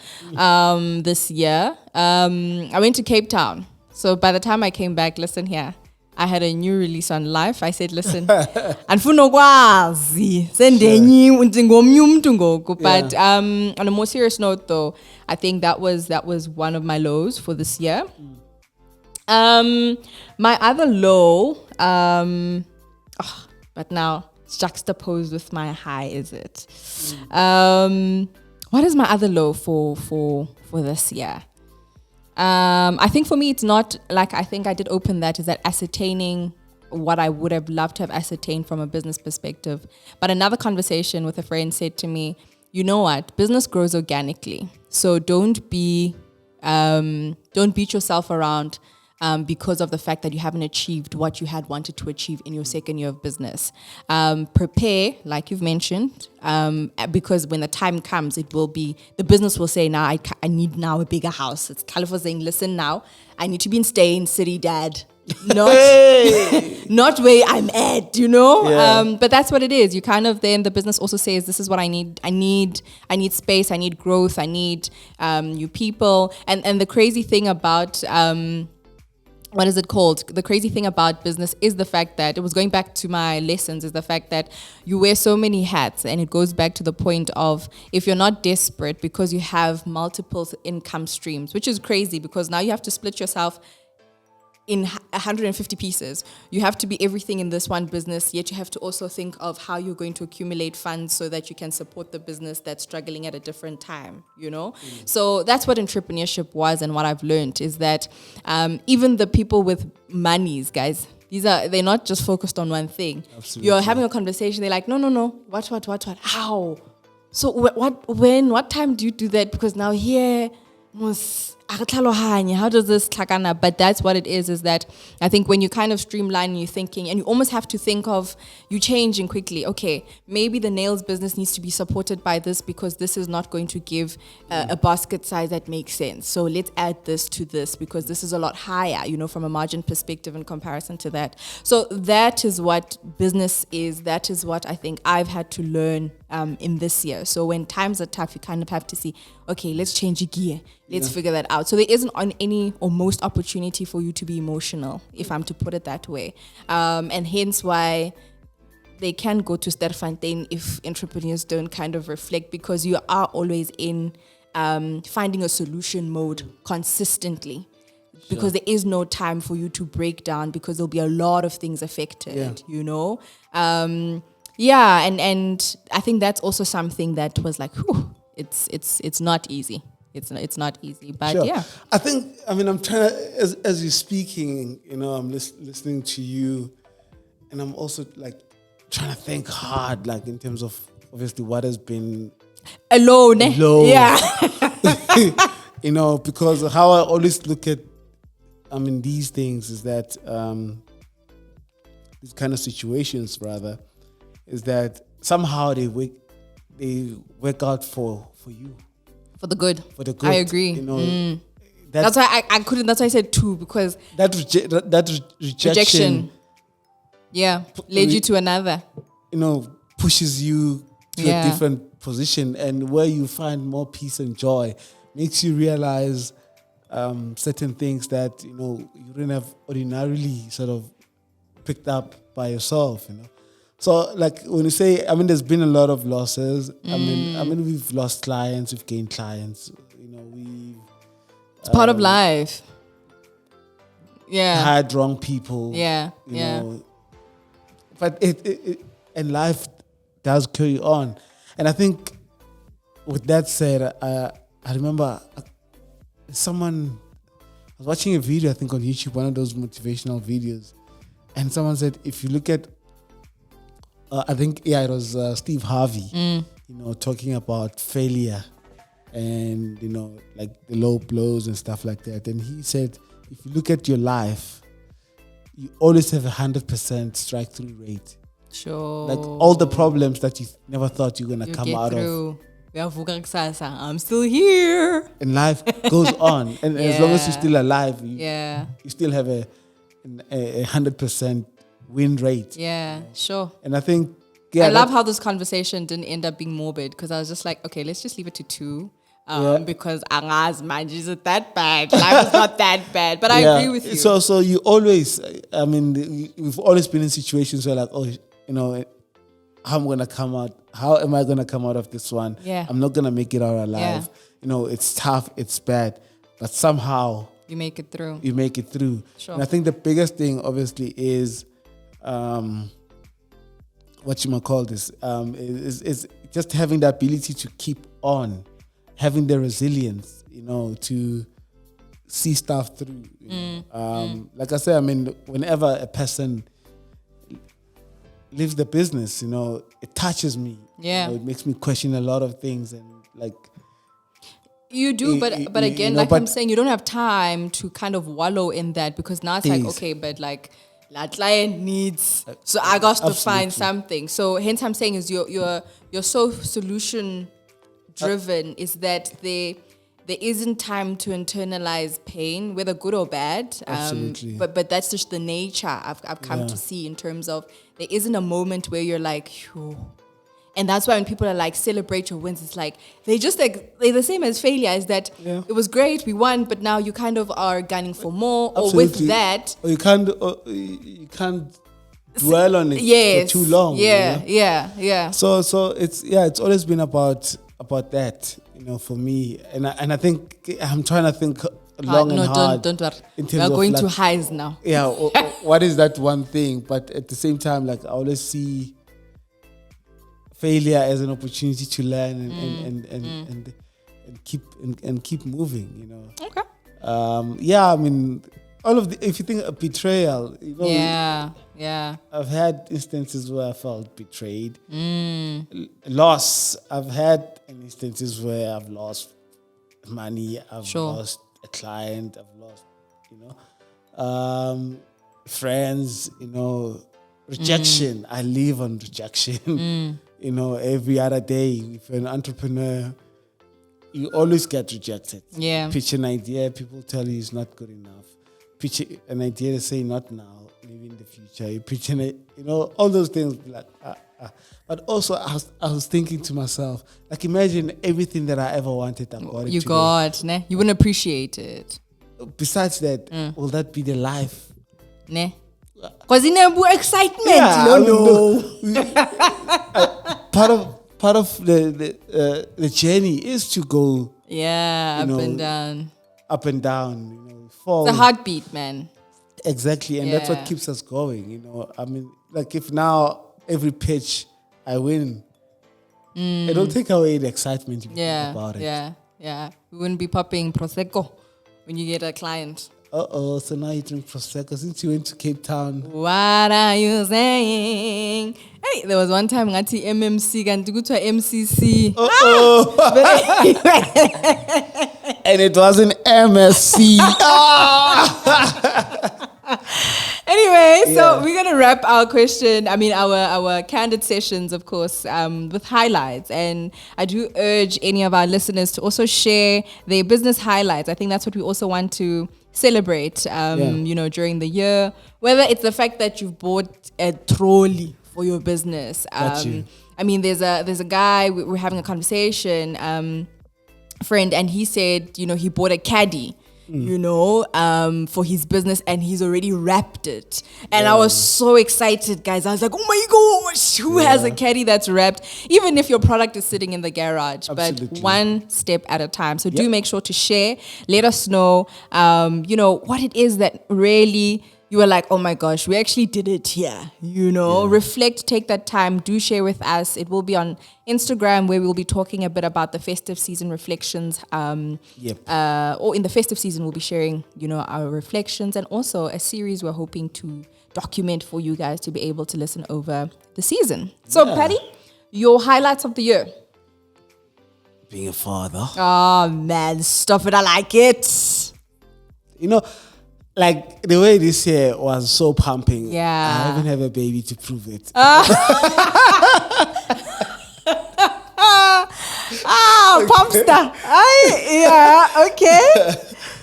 this year. I went to Cape Town. So by the time I came back, listen here, I had a new release on life. I said, listen, andifuna ukwazi sendenye ngomnye umuntu ngoku. But on a more serious note, though, I think that was one of my lows for this year. My other low, but now it's juxtaposed with my high, is it? What is my other low for this year? I think for me, it's not like, I think I did open that, is that ascertaining what I would have loved to have ascertained from a business perspective. But another conversation with a friend said to me, you know what, business grows organically. So don't beat yourself around because of the fact that you haven't achieved what you had wanted to achieve in your second year of business. Prepare, like you've mentioned, because when the time comes, the business will say, now I need now a bigger house. It's California saying, listen now, I need to be in City, Dad. Not where I'm at, But that's what it is. You kind of, then the business also says, this is what I need. I need space. I need growth. I need new people. And the crazy thing about what is it called? The crazy thing about business is the fact that, it was going back to my lessons, is the fact that you wear so many hats, and it goes back to the point of, if you're not desperate because you have multiple income streams, which is crazy because now you have to split yourself in 150 pieces. You have to be everything in this one business, yet you have to also think of how you're going to accumulate funds so that you can support the business that's struggling at a different time, So that's what entrepreneurship was, and what I've learned is that even the people with monies, guys, they're not just focused on one thing.
Absolutely.
You're having a conversation, they're like, no, what, how? So what time do you do that? Because now here, how does this tlakana? But that's what it is that I think when you kind of streamline and you're thinking, and you almost have to think of, you changing quickly, okay, maybe the nails business needs to be supported by this because this is not going to give a basket size that makes sense. So let's add this to this because this is a lot higher, from a margin perspective in comparison to that. So that is what business is. That is what I think I've had to learn in this year. So when times are tough, you kind of have to see, okay, let's change gear. Let's figure that out. So there isn't any or most opportunity for you to be emotional, if I'm to put it that way. And hence why they can go to Sterfontein if entrepreneurs don't kind of reflect, because you are always in finding a solution mode consistently. Because there is no time for you to break down, because there'll be a lot of things affected, Yeah, and I think that's also something that was like, whew, it's not easy. It's not easy, but
Sure.
yeah.
I'm trying to, as you're speaking, I'm listening to you, and I'm also like trying to think hard, like in terms of obviously what has been
Alone, eh?
low,
Yeah.
because how I always look at, these things is that, these kind of situations rather, is that somehow they work out for you.
For the good.
For the good.
I agree. That's why I couldn't. That's why I said two, because
that rejection,
yeah, led you to another.
pushes you to
Yeah.
a different position, and where you find more peace and joy, makes you realize certain things that you wouldn't have ordinarily sort of picked up by yourself. So, like when you say, there's been a lot of losses. We've lost clients, we've gained clients.
It's part of life. Yeah.
Hired wrong people.
Yeah.
You know, but it and life does carry on. And I think, with that said, I remember I was watching a video, I think on YouTube, one of those motivational videos, and someone said, if you look at, it was Steve Harvey, talking about failure and, like the low blows and stuff like that. And he said, if you look at your life, you always have 100% strike through rate.
Sure.
Like all the problems that you never thought you were going to come out of.
I'm still here.
And life goes on. And as long as you're still alive, you still have a 100% win rate.
Yeah, sure.
And I think,
I love how this conversation didn't end up being morbid, because I was just like, okay, let's just leave it to 2. Because Anga's mind isn't that bad. Life is not that bad. But I agree with you.
So you always, we've always been in situations where like, how am I going to come out of this one?
Yeah.
I'm not going to make it out alive.
Yeah.
It's tough, it's bad, but somehow
you make it through.
Sure. And I think the biggest thing obviously is, what you might call this, is just having the ability to keep on, having the resilience, to see stuff through. Like I said, whenever a person leaves the business, it touches me.
Yeah.
It makes me question a lot of things, and like,
you do, but again, I'm saying, you don't have time to kind of wallow in that, because now it's like, okay, but like that client needs, so I got to find something. So hence I'm saying is you're so solution driven, is that there isn't time to internalize pain, whether good or bad.
Absolutely.
But that's just the nature I've come to see, in terms of there isn't a moment where you're like, phew. And that's why when people are like, celebrate your wins, it's like, they're the same as failure, is that it was great, we won, but now you kind of are gunning for more. Absolutely. Or with that,
or you can't dwell on it for too long.
Yeah.
So it's always been about that, for me. And I think I'm trying to think long and hard.
Don't worry. We are going to highs now.
Yeah. What is that one thing? But at the same time, like, I always see failure as an opportunity to learn and keep moving.
Okay.
All of if you think of betrayal,
Yeah.
I've had instances where I felt betrayed. Loss. I've had instances where I've lost money. I've lost a client. I've lost, friends. Rejection. I live on rejection. Every other day. If you're an entrepreneur, you always get rejected.
Yeah.
Pitch an idea, people tell you it's not good enough. Pitch an idea, they say not now, maybe in the future. You pitch all those things. Like, But also, I was thinking to myself, like, imagine everything that I ever wanted, I got it.
You got, ne? You wouldn't appreciate it.
Besides that, will that be the life?
Ne? Because in a excitement,
Part of the journey is to go, up and down, fall.
It's a heartbeat, man.
Exactly, and that's what keeps us going. Like, if now every pitch I win. It don't take away the excitement you feel about it.
Yeah. We wouldn't be popping Prosecco when you get a client.
So now you drink Prosecco since you went to Cape Town.
What are you saying? Hey, there was one time I got MMC and to go to MCC.
And it was an MSC.
Anyway, so we're gonna wrap our our candid sessions, of course, with highlights. And I do urge any of our listeners to also share their business highlights. I think that's what we also want to celebrate, during the year. Whether it's the fact that you've bought a trolley for your business. There's a guy, we're having a conversation, friend, and he said, he bought a caddy. For his business, and he's already wrapped it. And I was so excited, guys. I was like, oh my gosh, who has a caddy that's wrapped? Even if your product is sitting in the garage,
Absolutely.
but one step at a time. So do make sure to share. Let us know, what it is that really you were like, oh my gosh, we actually did it here. Reflect, take that time, do share with us. It will be on Instagram, where we'll be talking a bit about the festive season reflections. Or in the festive season, we'll be sharing, our reflections, and also a series we're hoping to document for you guys to be able to listen over the season. So, Patty, your highlights of the year.
Being a father.
Oh man, stop it! I like it.
Like the way this year was so pumping.
Yeah.
I haven't had a baby to prove it.
Popstar. Okay.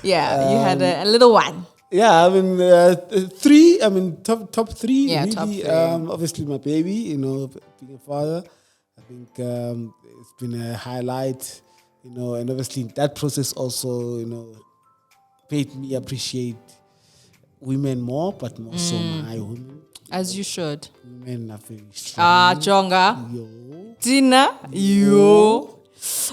Yeah, you had a little one.
Yeah, three. Top three.
Yeah,
really.
top three.
Obviously, my baby. Being a father, I think it's been a highlight. And obviously that process also, made me appreciate women more, but more so my women.
As you should.
Women are very strong.
Jonga.
Yo.
Tina. Yo.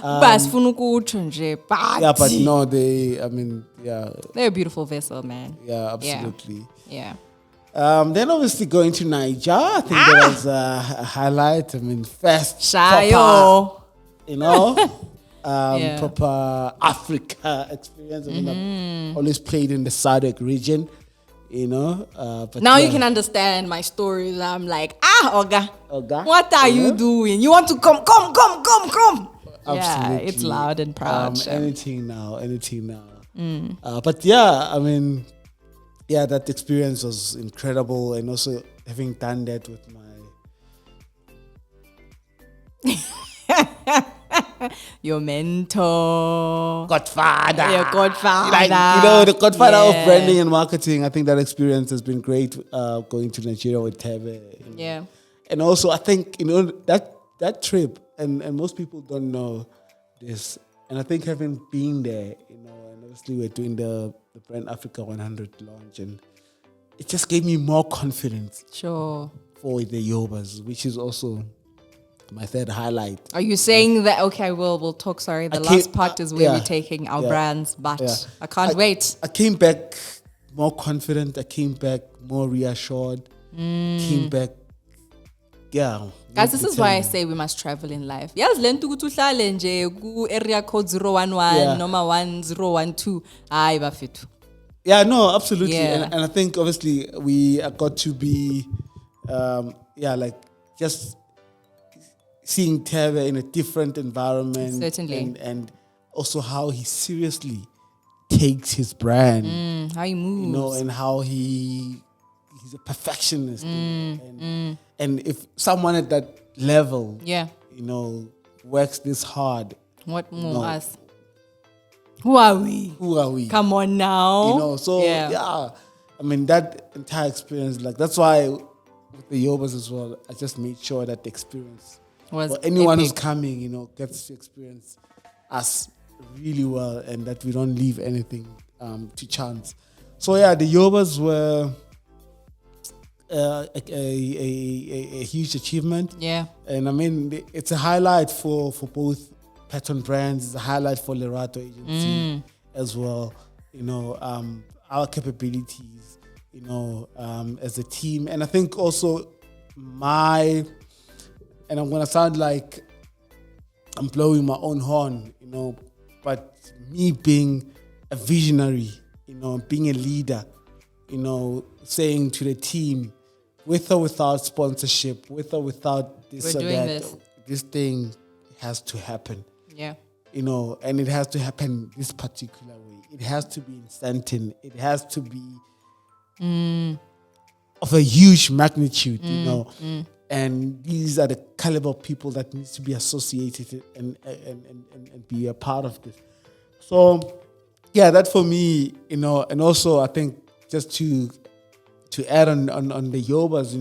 Bas funukucho nje.
Yeah, but no, they're
a beautiful vessel, man.
Yeah, absolutely.
Yeah.
Then obviously going to Niger, I think that was a highlight. First
Shayo.
proper, proper Africa experience. I've always played in the SADC region, But
now you can understand my stories. I'm like, Oga, what are you doing? You want to come.
Absolutely.
Yeah, it's loud and proud.
Anything now. But that experience was incredible, and also having done that with my
your mentor,
godfather.
Your godfather.
The godfather of branding and marketing. I think that experience has been great, going to Nigeria with Tebe.
Yeah.
And also, I think, that trip, and most people don't know this, and I think having been there, and obviously we're doing the Brand Africa 100 launch, and it just gave me more confidence.
Sure.
For the Yobas, which is also my third highlight.
Are you saying that? Okay, we'll talk. Sorry, the last part is where we're taking our brands, but I can't wait.
I came back more confident. I came back more reassured. Came back,
Guys, this is why I say we must travel in life. Yes, learn to go to nje area code 011 number 1012. Aye, bafethu.
Yeah, no, absolutely.
Yeah.
And I think obviously we got to be, just seeing Tebe in a different environment.
Certainly.
And also how he seriously takes his brand.
How he moves.
And how he's a perfectionist. And if someone at that level, works this hard.
What more us? Who are we? Come on now.
That entire experience, that's why with the Yobas as well, I just made sure that the experience
was
for anyone
epic.
who's coming, gets to experience us really well, and that we don't leave anything to chance. So the Yobas were a huge achievement.
Yeah.
And it's a highlight for both Patton Brands. It's a highlight for Lerato Agency as well. Our capabilities, as a team. And I think also my and I'm gonna sound like I'm blowing my own horn, but me being a visionary, being a leader, saying to the team, with or without sponsorship, with or without this
We're
or
doing
that, this thing has to happen.
Yeah.
And it has to happen this particular way. It has to be instant. It has to be of a huge magnitude, And these are the caliber of people that needs to be associated and be a part of this. So, yeah, that for me, and also I think just to add on the Yobas,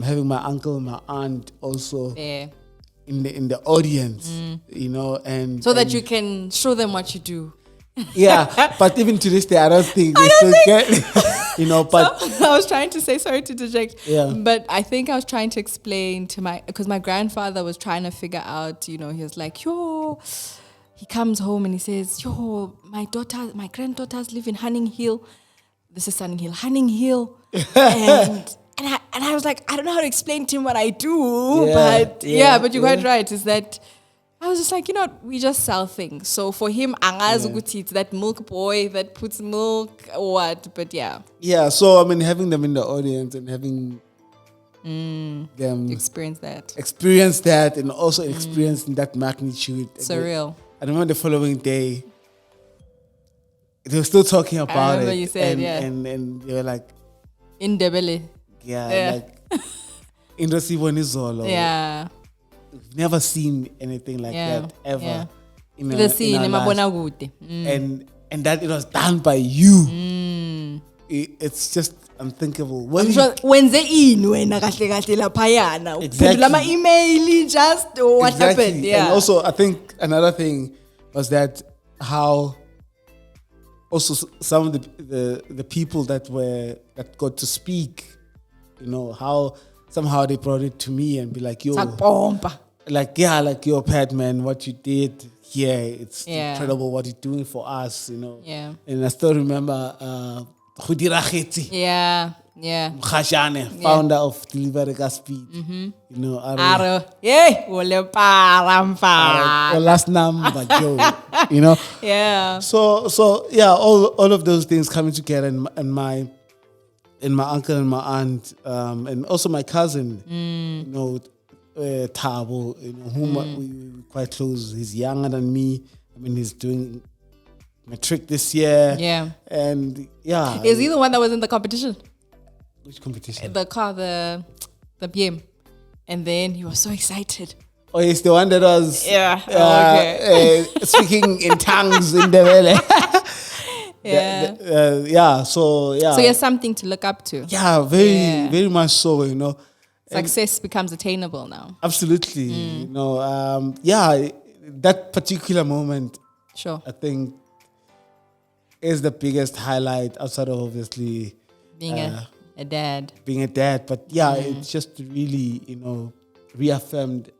having my uncle and my aunt also in the audience, and
so that you can show them what you do.
Yeah, but even to this day, I don't think they still get, but
So, I was trying to say, sorry to interject,
Yeah.
but I think I was trying to explain because my grandfather was trying to figure out, he was like, he comes home and he says, my granddaughters live in Hunning Hill. This is Hunning Hill. And I was like, I don't know how to explain to him what I do, but you're quite right, is that I was just like, we just sell things. So for him, it's that milk boy that puts milk or what, but yeah.
Yeah, so having them in the audience and having them
Experience
that and also experiencing that magnitude.
Surreal.
I remember the following day, they were still talking about it.
You said,
and they were like,
in the belly.
like, Indosibo Nizolo.
Yeah.
We've never seen anything like that ever. In
The scene,
in our lives. And that it was done by you. It's just unthinkable.
I'm sure when they in wena kahle laphayana.
Exactly.
Uphendula email just what
Exactly.
happened. Yeah.
And also I think another thing was that how also some of the people that got to speak, how somehow they brought it to me and be like, yo, like yo, Pat, man, what you did here, it's incredible what you're doing for us,
Yeah.
And I still remember Khudira Kheti.
Yeah.
Mkhashane, founder of Delivery Speed.
Aro. Yeah. Ole parampa.
Last number, Joe.
Yeah.
So yeah, all of those things coming together and my uncle and my aunt, and also my cousin, Tabo, whom we quite close. He's younger than me. He's doing matric this year.
Yeah.
And yeah.
Is he the one that was in the competition?
Which competition?
The car, the BM. And then he was so excited.
Oh, he's the one that was speaking in tongues in the valley.
Yeah.
So
you're something to look up to.
Yeah, very much so,
Success becomes attainable now.
Absolutely. That particular moment,
Sure.
I think, is the biggest highlight outside of obviously
Being a dad.
Being a dad. But it's just really, reaffirmed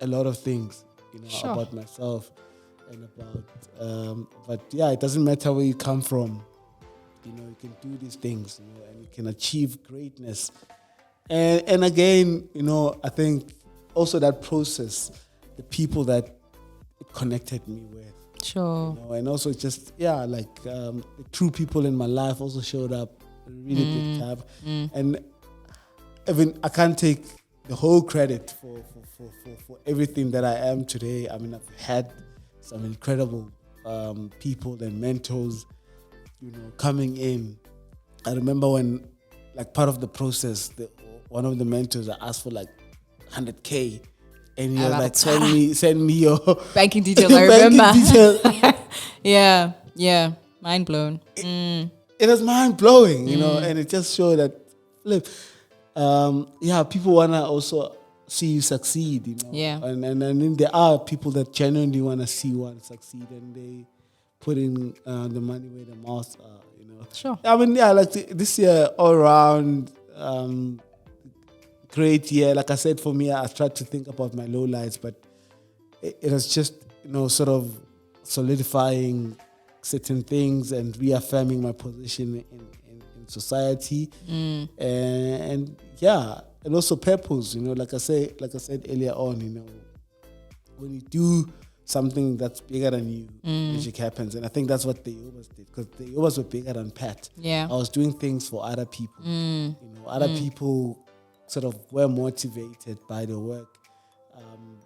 a lot of things,
Sure.
about myself and about, but yeah, it doesn't matter where you come from. You can do these things, and you can achieve greatness. And again, I think also that process, the people that it connected me with.
Sure.
And also just, the true people in my life also showed up. A really big tab. And even I can't take the whole credit for everything that I am today. I've had some incredible people and mentors, coming in. I remember when, part of the process, one of the mentors asked for 100K, and he was like, "Send me your
banking details." I remember. Yeah, mind blown.
It was mind blowing, and it just showed that, people wanna also see you succeed,
Yeah.
And then there are people that genuinely wanna see one succeed, and they put in the money where the mouths are,
Sure.
This year all around, great year. Like I said, for me, I tried to think about my lowlights, but it was just, sort of solidifying certain things and reaffirming my position in society. And and also purpose. Like I said earlier on, when you do something that's bigger than you, magic happens. And I think that's what the Yobas did, because the Yobas were bigger than Pat.
Yeah.
I was doing things for other people. Other people sort of were motivated by the work.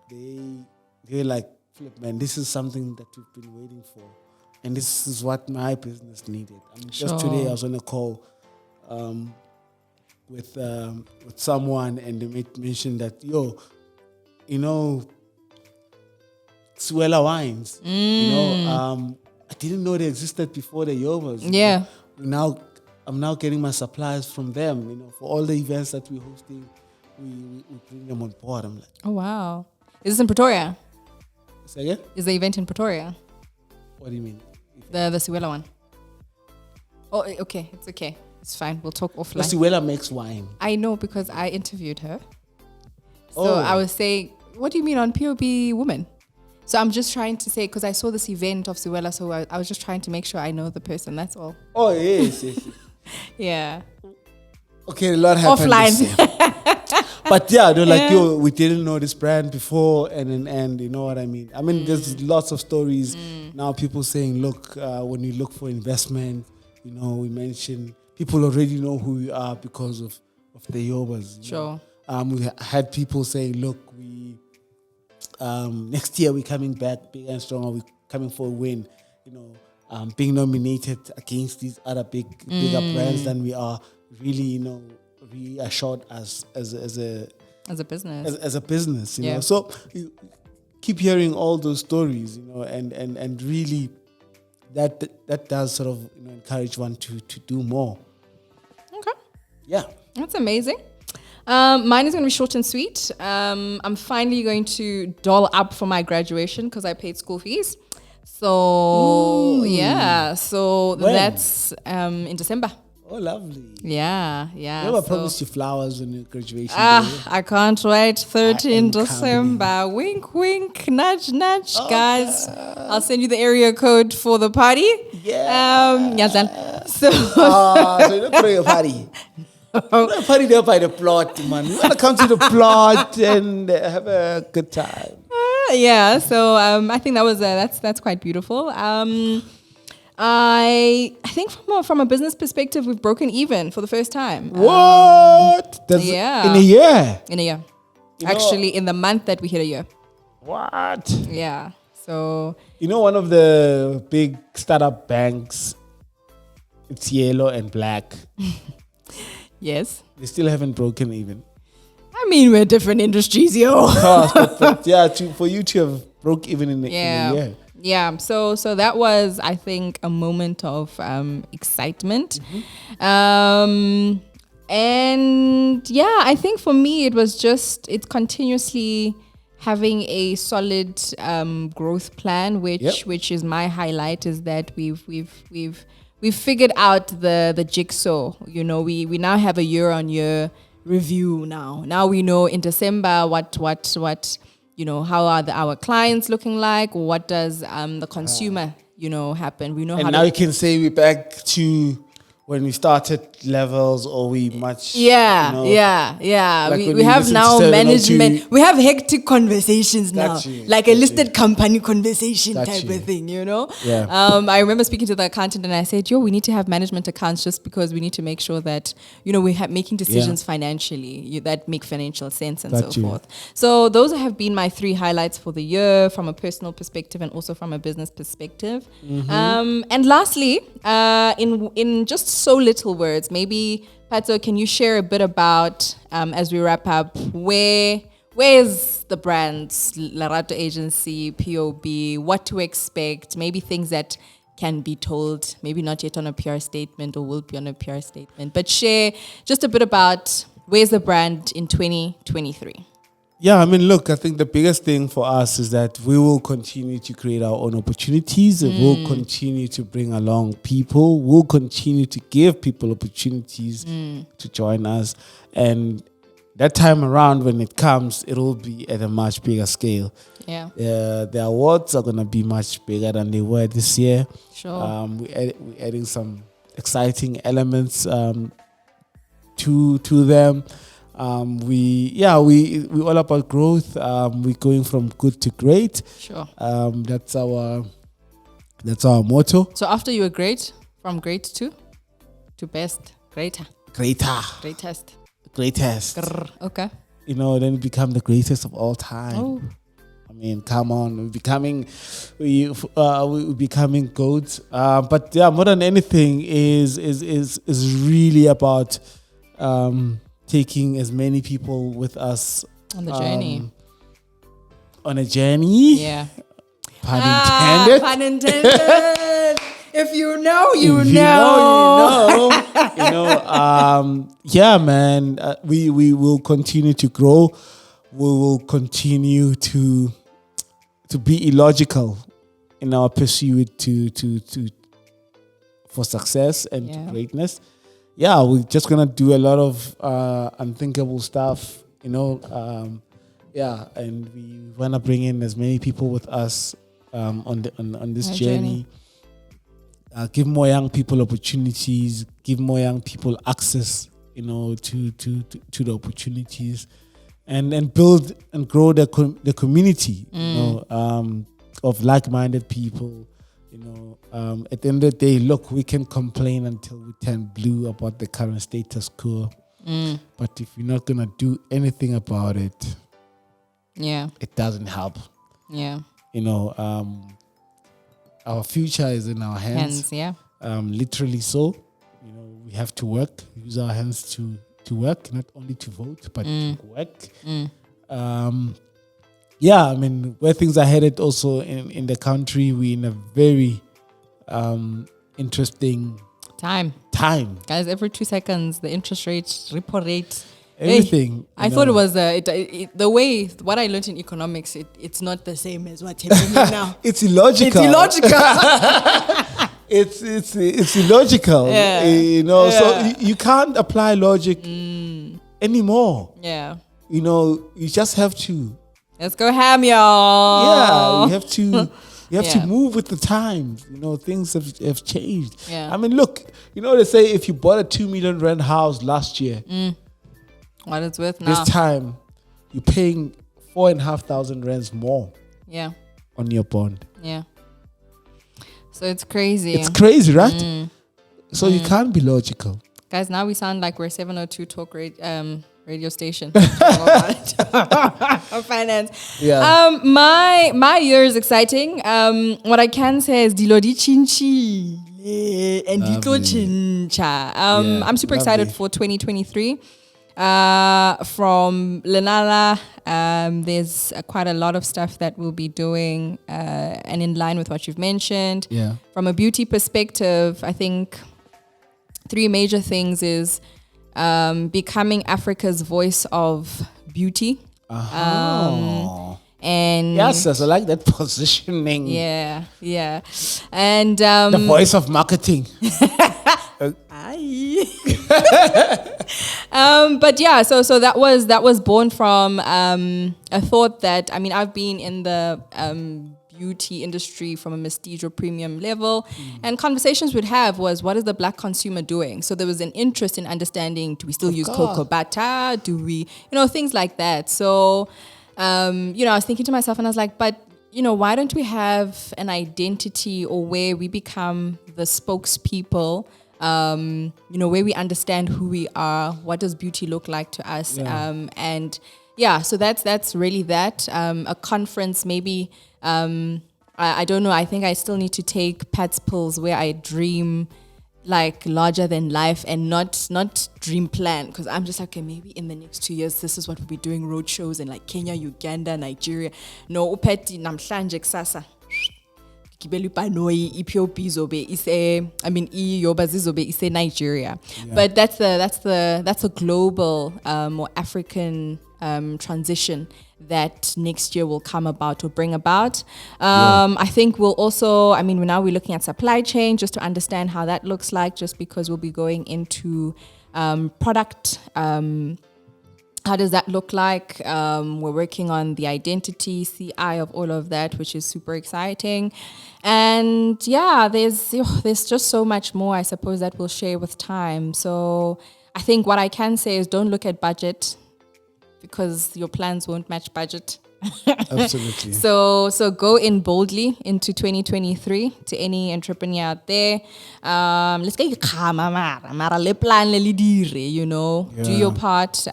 They're like, flip, man, this is something that we've been waiting for. And this is what my business needed. Just today I was on a call with someone, and they mentioned that, Suela wines. I didn't know they existed before the Yobas.
Yeah.
I'm now getting my supplies from them. For all the events that we're hosting, we bring them on board. I'm like,
oh wow, is this in Pretoria?
Say again?
Is the event in Pretoria?
What do you mean?
The Siwela one. Oh, okay, it's okay. It's fine. We'll talk offline.
Siwela makes wine.
I know, because I interviewed her. So I was saying, what do you mean on POB woman? So I'm just trying to say, because I saw this event of Siwela, so I was just trying to make sure I know the person. That's all.
Oh, yes.
Yeah.
Okay, a lot happened.
Offline.
But yeah, they're like, we didn't know this brand before, and you know what I mean? There's lots of stories now, people saying, look, when you look for investment, we mentioned people already know who we are because of the Yobas.
Sure.
We had people saying, look, we next year we're coming back bigger and stronger, we're coming for a win, being nominated against these other bigger brands than we are, really, reassured as a business. As a business, you know. So you keep hearing all those stories, and really that does sort of encourage one to do more.
Okay.
Yeah.
That's amazing. Mine is going to be short and sweet. I'm finally going to doll up for my graduation because I paid school fees. So
When?
That's in December.
Oh, lovely.
Yeah.
Never promised you flowers on your graduation day.
I can't wait. 13 December. Wink, wink. Nudge, nudge. Okay. Guys, I'll send you the area code for the party.
Yeah.
So
you're not throwing a party. You're a party there by the plot, man. You want to come to the plot and have a good time.
So I think that was that's quite beautiful. I think from a business perspective, we've broken even for the first time.
What? In a year?
In a year. Actually, in the month that we hit a year.
What?
Yeah. So
one of the big startup banks, it's yellow and black.
Yes.
They still haven't broken even.
We're different industries, yo.
For you to have broke even in a year.
Yeah, so that was, I think, a moment of excitement. Mm-hmm. I think for me it's continuously having a solid growth plan, which is my highlight, is that we've figured out the jigsaw. We now have a year-on-year review now. Now we know in December what how are our clients looking like? What does the consumer, happen? We know.
And now you can say we're back to when we started levels, or we much.
Yeah. Like we have now management. We have hectic conversations now, like a listed company conversation type of thing,
Yeah.
I remember speaking to the accountant and I said, we need to have management accounts just because we need to make sure that, we have making decisions financially that make financial sense and so forth. So those have been my 3 highlights for the year from a personal perspective and also from a business perspective. Mm-hmm. And lastly, in just so little words, maybe Pato, can you share a bit about, as we wrap up, where is the brand's Lerato Agency, POB, what to expect, maybe things that can be told, maybe not yet on a PR statement or will be on a PR statement, but share just a bit about where's the brand in 2023.
Yeah, look, I think the biggest thing for us is that we will continue to create our own opportunities. And we'll continue to bring along people. We'll continue to give people opportunities to join us. And that time around, when it comes, it'll be at a much bigger scale.
Yeah.
The awards are going to be much bigger than they were this year.
Sure.
We're adding some exciting elements to them. We all about growth. We're going from good to great.
Sure.
That's our motto.
So after you were great, from great to best, greatest. Grrr. Okay.
Then become the greatest of all time.
Oh.
I mean, come on, we're becoming goats. But yeah, more than anything is really about taking as many people with us
On the journey.
On a journey.
Yeah.
Pun intended.
Pun intended. If you know, you
If
know.
you know. Yeah, man. We will continue to grow. We will continue to be illogical in our pursuit for success and to greatness. Yeah, we're just gonna do a lot of unthinkable stuff, and we wanna bring in as many people with us on this journey. Give more young people opportunities. Give more young people access, to the opportunities, and build and grow the community, of like-minded people. At the end of the day, look, we can complain until we turn blue about the current status quo. But if you're not gonna do anything about it, it doesn't help.
Yeah.
Our future is in our hands. Literally so. We have to work, use our hands to work, not only to vote, but to work. I mean, where things are headed also in the country, we're in a very interesting time.
Guys, every 2 seconds, the interest rate, repo rate,
everything.
I thought it was the way, what I learned in economics, it's not the same as what's happening now.
It's illogical. It's illogical. So you can't apply logic anymore.
Yeah.
You just have to.
Let's go ham, y'all.
Yeah, you have to move with the times. Things have changed.
Yeah.
I mean, look, they say if you bought a 2 million rand house last year,
what it's worth now.
This time, you're paying 4,500 rands more.
Yeah.
On your bond.
Yeah. So it's crazy.
It's crazy, right? So you can't be logical.
Guys, now we sound like we're 702 Talk radio station. Finance.
Yeah.
My year is exciting. What I can say is Dilodi Chinchi and Dito Chincha. I'm super excited for 2023. From Lenala, there's quite a lot of stuff that we'll be doing, and in line with what you've mentioned.
Yeah.
From a beauty perspective, I think 3 major things is becoming Africa's voice of beauty. And
yes, I like that positioning.
Yeah. And
the voice of marketing.
But yeah, so that was born from a thought that, I mean, I've been in the beauty industry from a prestige or premium level, and conversations we'd have was, what is the black consumer doing? So there was an interest in understanding, do we still use cocoa butter? Do we, things like that. So, I was thinking to myself, and I was like, but why don't we have an identity, or where we become the spokespeople, where we understand who we are, what does beauty look like to us, so that's really that. A conference, maybe. I don't know. I think I still need to take Pat's pills where I dream like larger than life, and not dream plan, because I'm just like, okay, maybe in the next 2 years this is what we'll be doing, road shows in like Kenya, Uganda, Nigeria. No, upeti namhlanje kusasa gibela ipanoi iPOP zobe ise, I mean iyoba zizobe ise Nigeria. But that's a global or African transition that next year will come about or bring about. I think we'll also, now we're looking at supply chain just to understand how that looks like, just because we'll be going into product. How does that look like? We're working on the identity, CI of all of that, which is super exciting. And there's just so much more, I suppose, that we'll share with time. So I think what I can say is, don't look at budget. because your plans won't match budget.
Absolutely.
So go in boldly into 2023 to any entrepreneur out there. Let's get you mara le plan le dire, you know, do your part.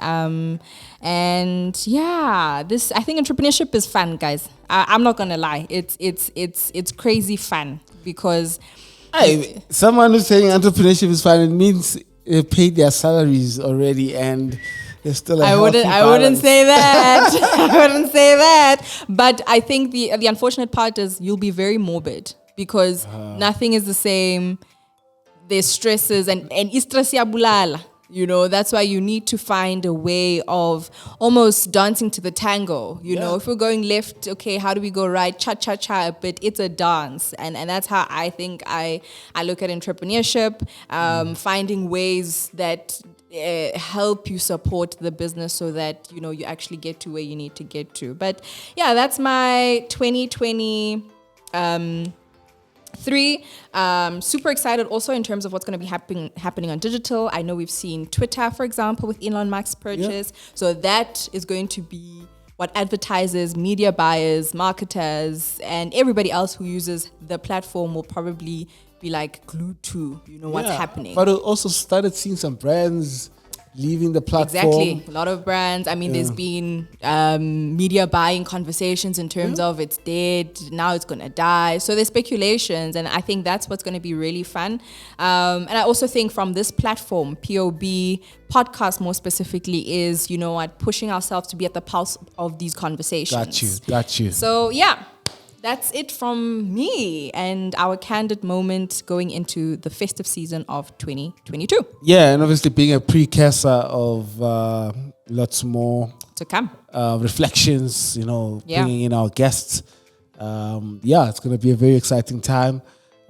And yeah, this, I think entrepreneurship is fun, guys. I'm not gonna lie, it's crazy fun because
Someone who's saying entrepreneurship is fine, it means they paid their salaries already and there's still
I wouldn't say that. I wouldn't say that. But I think the unfortunate part is you'll be very morbid because nothing is the same. There's stresses and istress ya bulala. You know, that's why you need to find a way of almost dancing to the tango. You know, if we're going left, okay, how do we go right? Cha-cha-cha, but it's a dance. And that's how I think I look at entrepreneurship, finding ways that help you support the business so that, you know, you actually get to where you need to get to. But yeah, that's my 2020 super excited also in terms of what's going to be happening on digital. I know we've seen Twitter, for example, with Elon Musk's purchase. So that is going to be what advertisers, media buyers, marketers, and everybody else who uses the platform will probably be like glued to, you know, what's happening.
But I also started seeing some brands leaving the platform.
Exactly. A lot of brands. I mean, there's been media buying conversations in terms of it's dead, now it's going to die. So there's speculations, and I think that's what's going to be really fun. And I also think from this platform, POB, podcast more specifically, is, you know what, pushing ourselves to be at the pulse of these conversations.
Got you.
So yeah. That's it from me and our candid moment going into the festive season of 2022.
Yeah, and obviously being a precursor of lots more
to come.
Reflections, you know, bringing in our guests. It's going to be a very exciting time.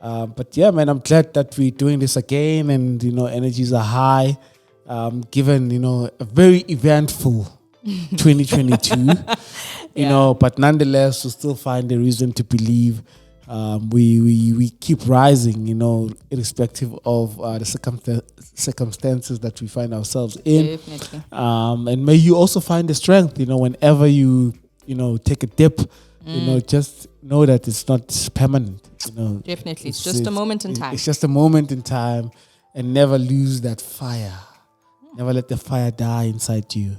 But yeah, man, I'm glad that we're doing this again and, you know, energies are high. Given, you know, a very eventful 2022. You know, but nonetheless, we still find a reason to believe. We keep rising, you know, irrespective of the circumstances that we find ourselves in.
Definitely.
And may you also find the strength, you know, whenever you know, take a dip, you know, just know that it's not permanent. You know,
definitely, it's just a moment in time.
It's just a moment in time, and never lose that fire. Never let the fire die inside you.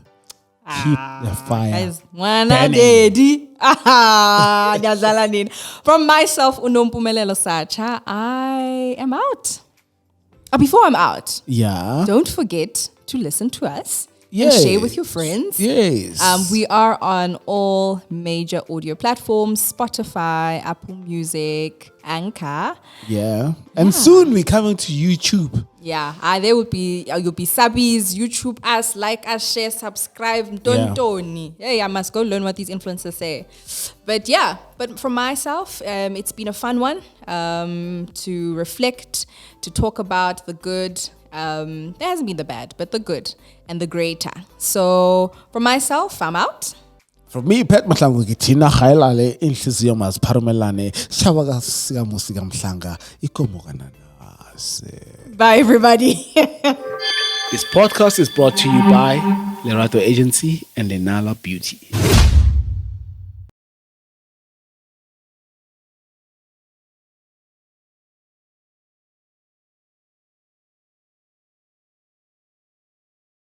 Keep the fire.
Guys, from myself, Mpumi Satsha, I am out. Before I'm out, don't forget to listen to us and share with your friends.
Yes.
We are on all major audio platforms: Spotify, Apple Music, Anchor.
And soon we're coming to YouTube.
There will be you'll be subbies, YouTube us, like us, share, subscribe. I must go learn what these influencers say. But from myself, it's been a fun one to reflect, to talk about the good. There hasn't been the bad, but the good and the greater. So from myself, I'm out.
From me, Pet Mahlangu, Gitina Hailale, Inhlizio Mas Parmelane, Shawaga Siga Musiga Mhlanga, Ikomoganana.
Bye, everybody.
This podcast is brought to you by Lerato Agency and Lenala Beauty.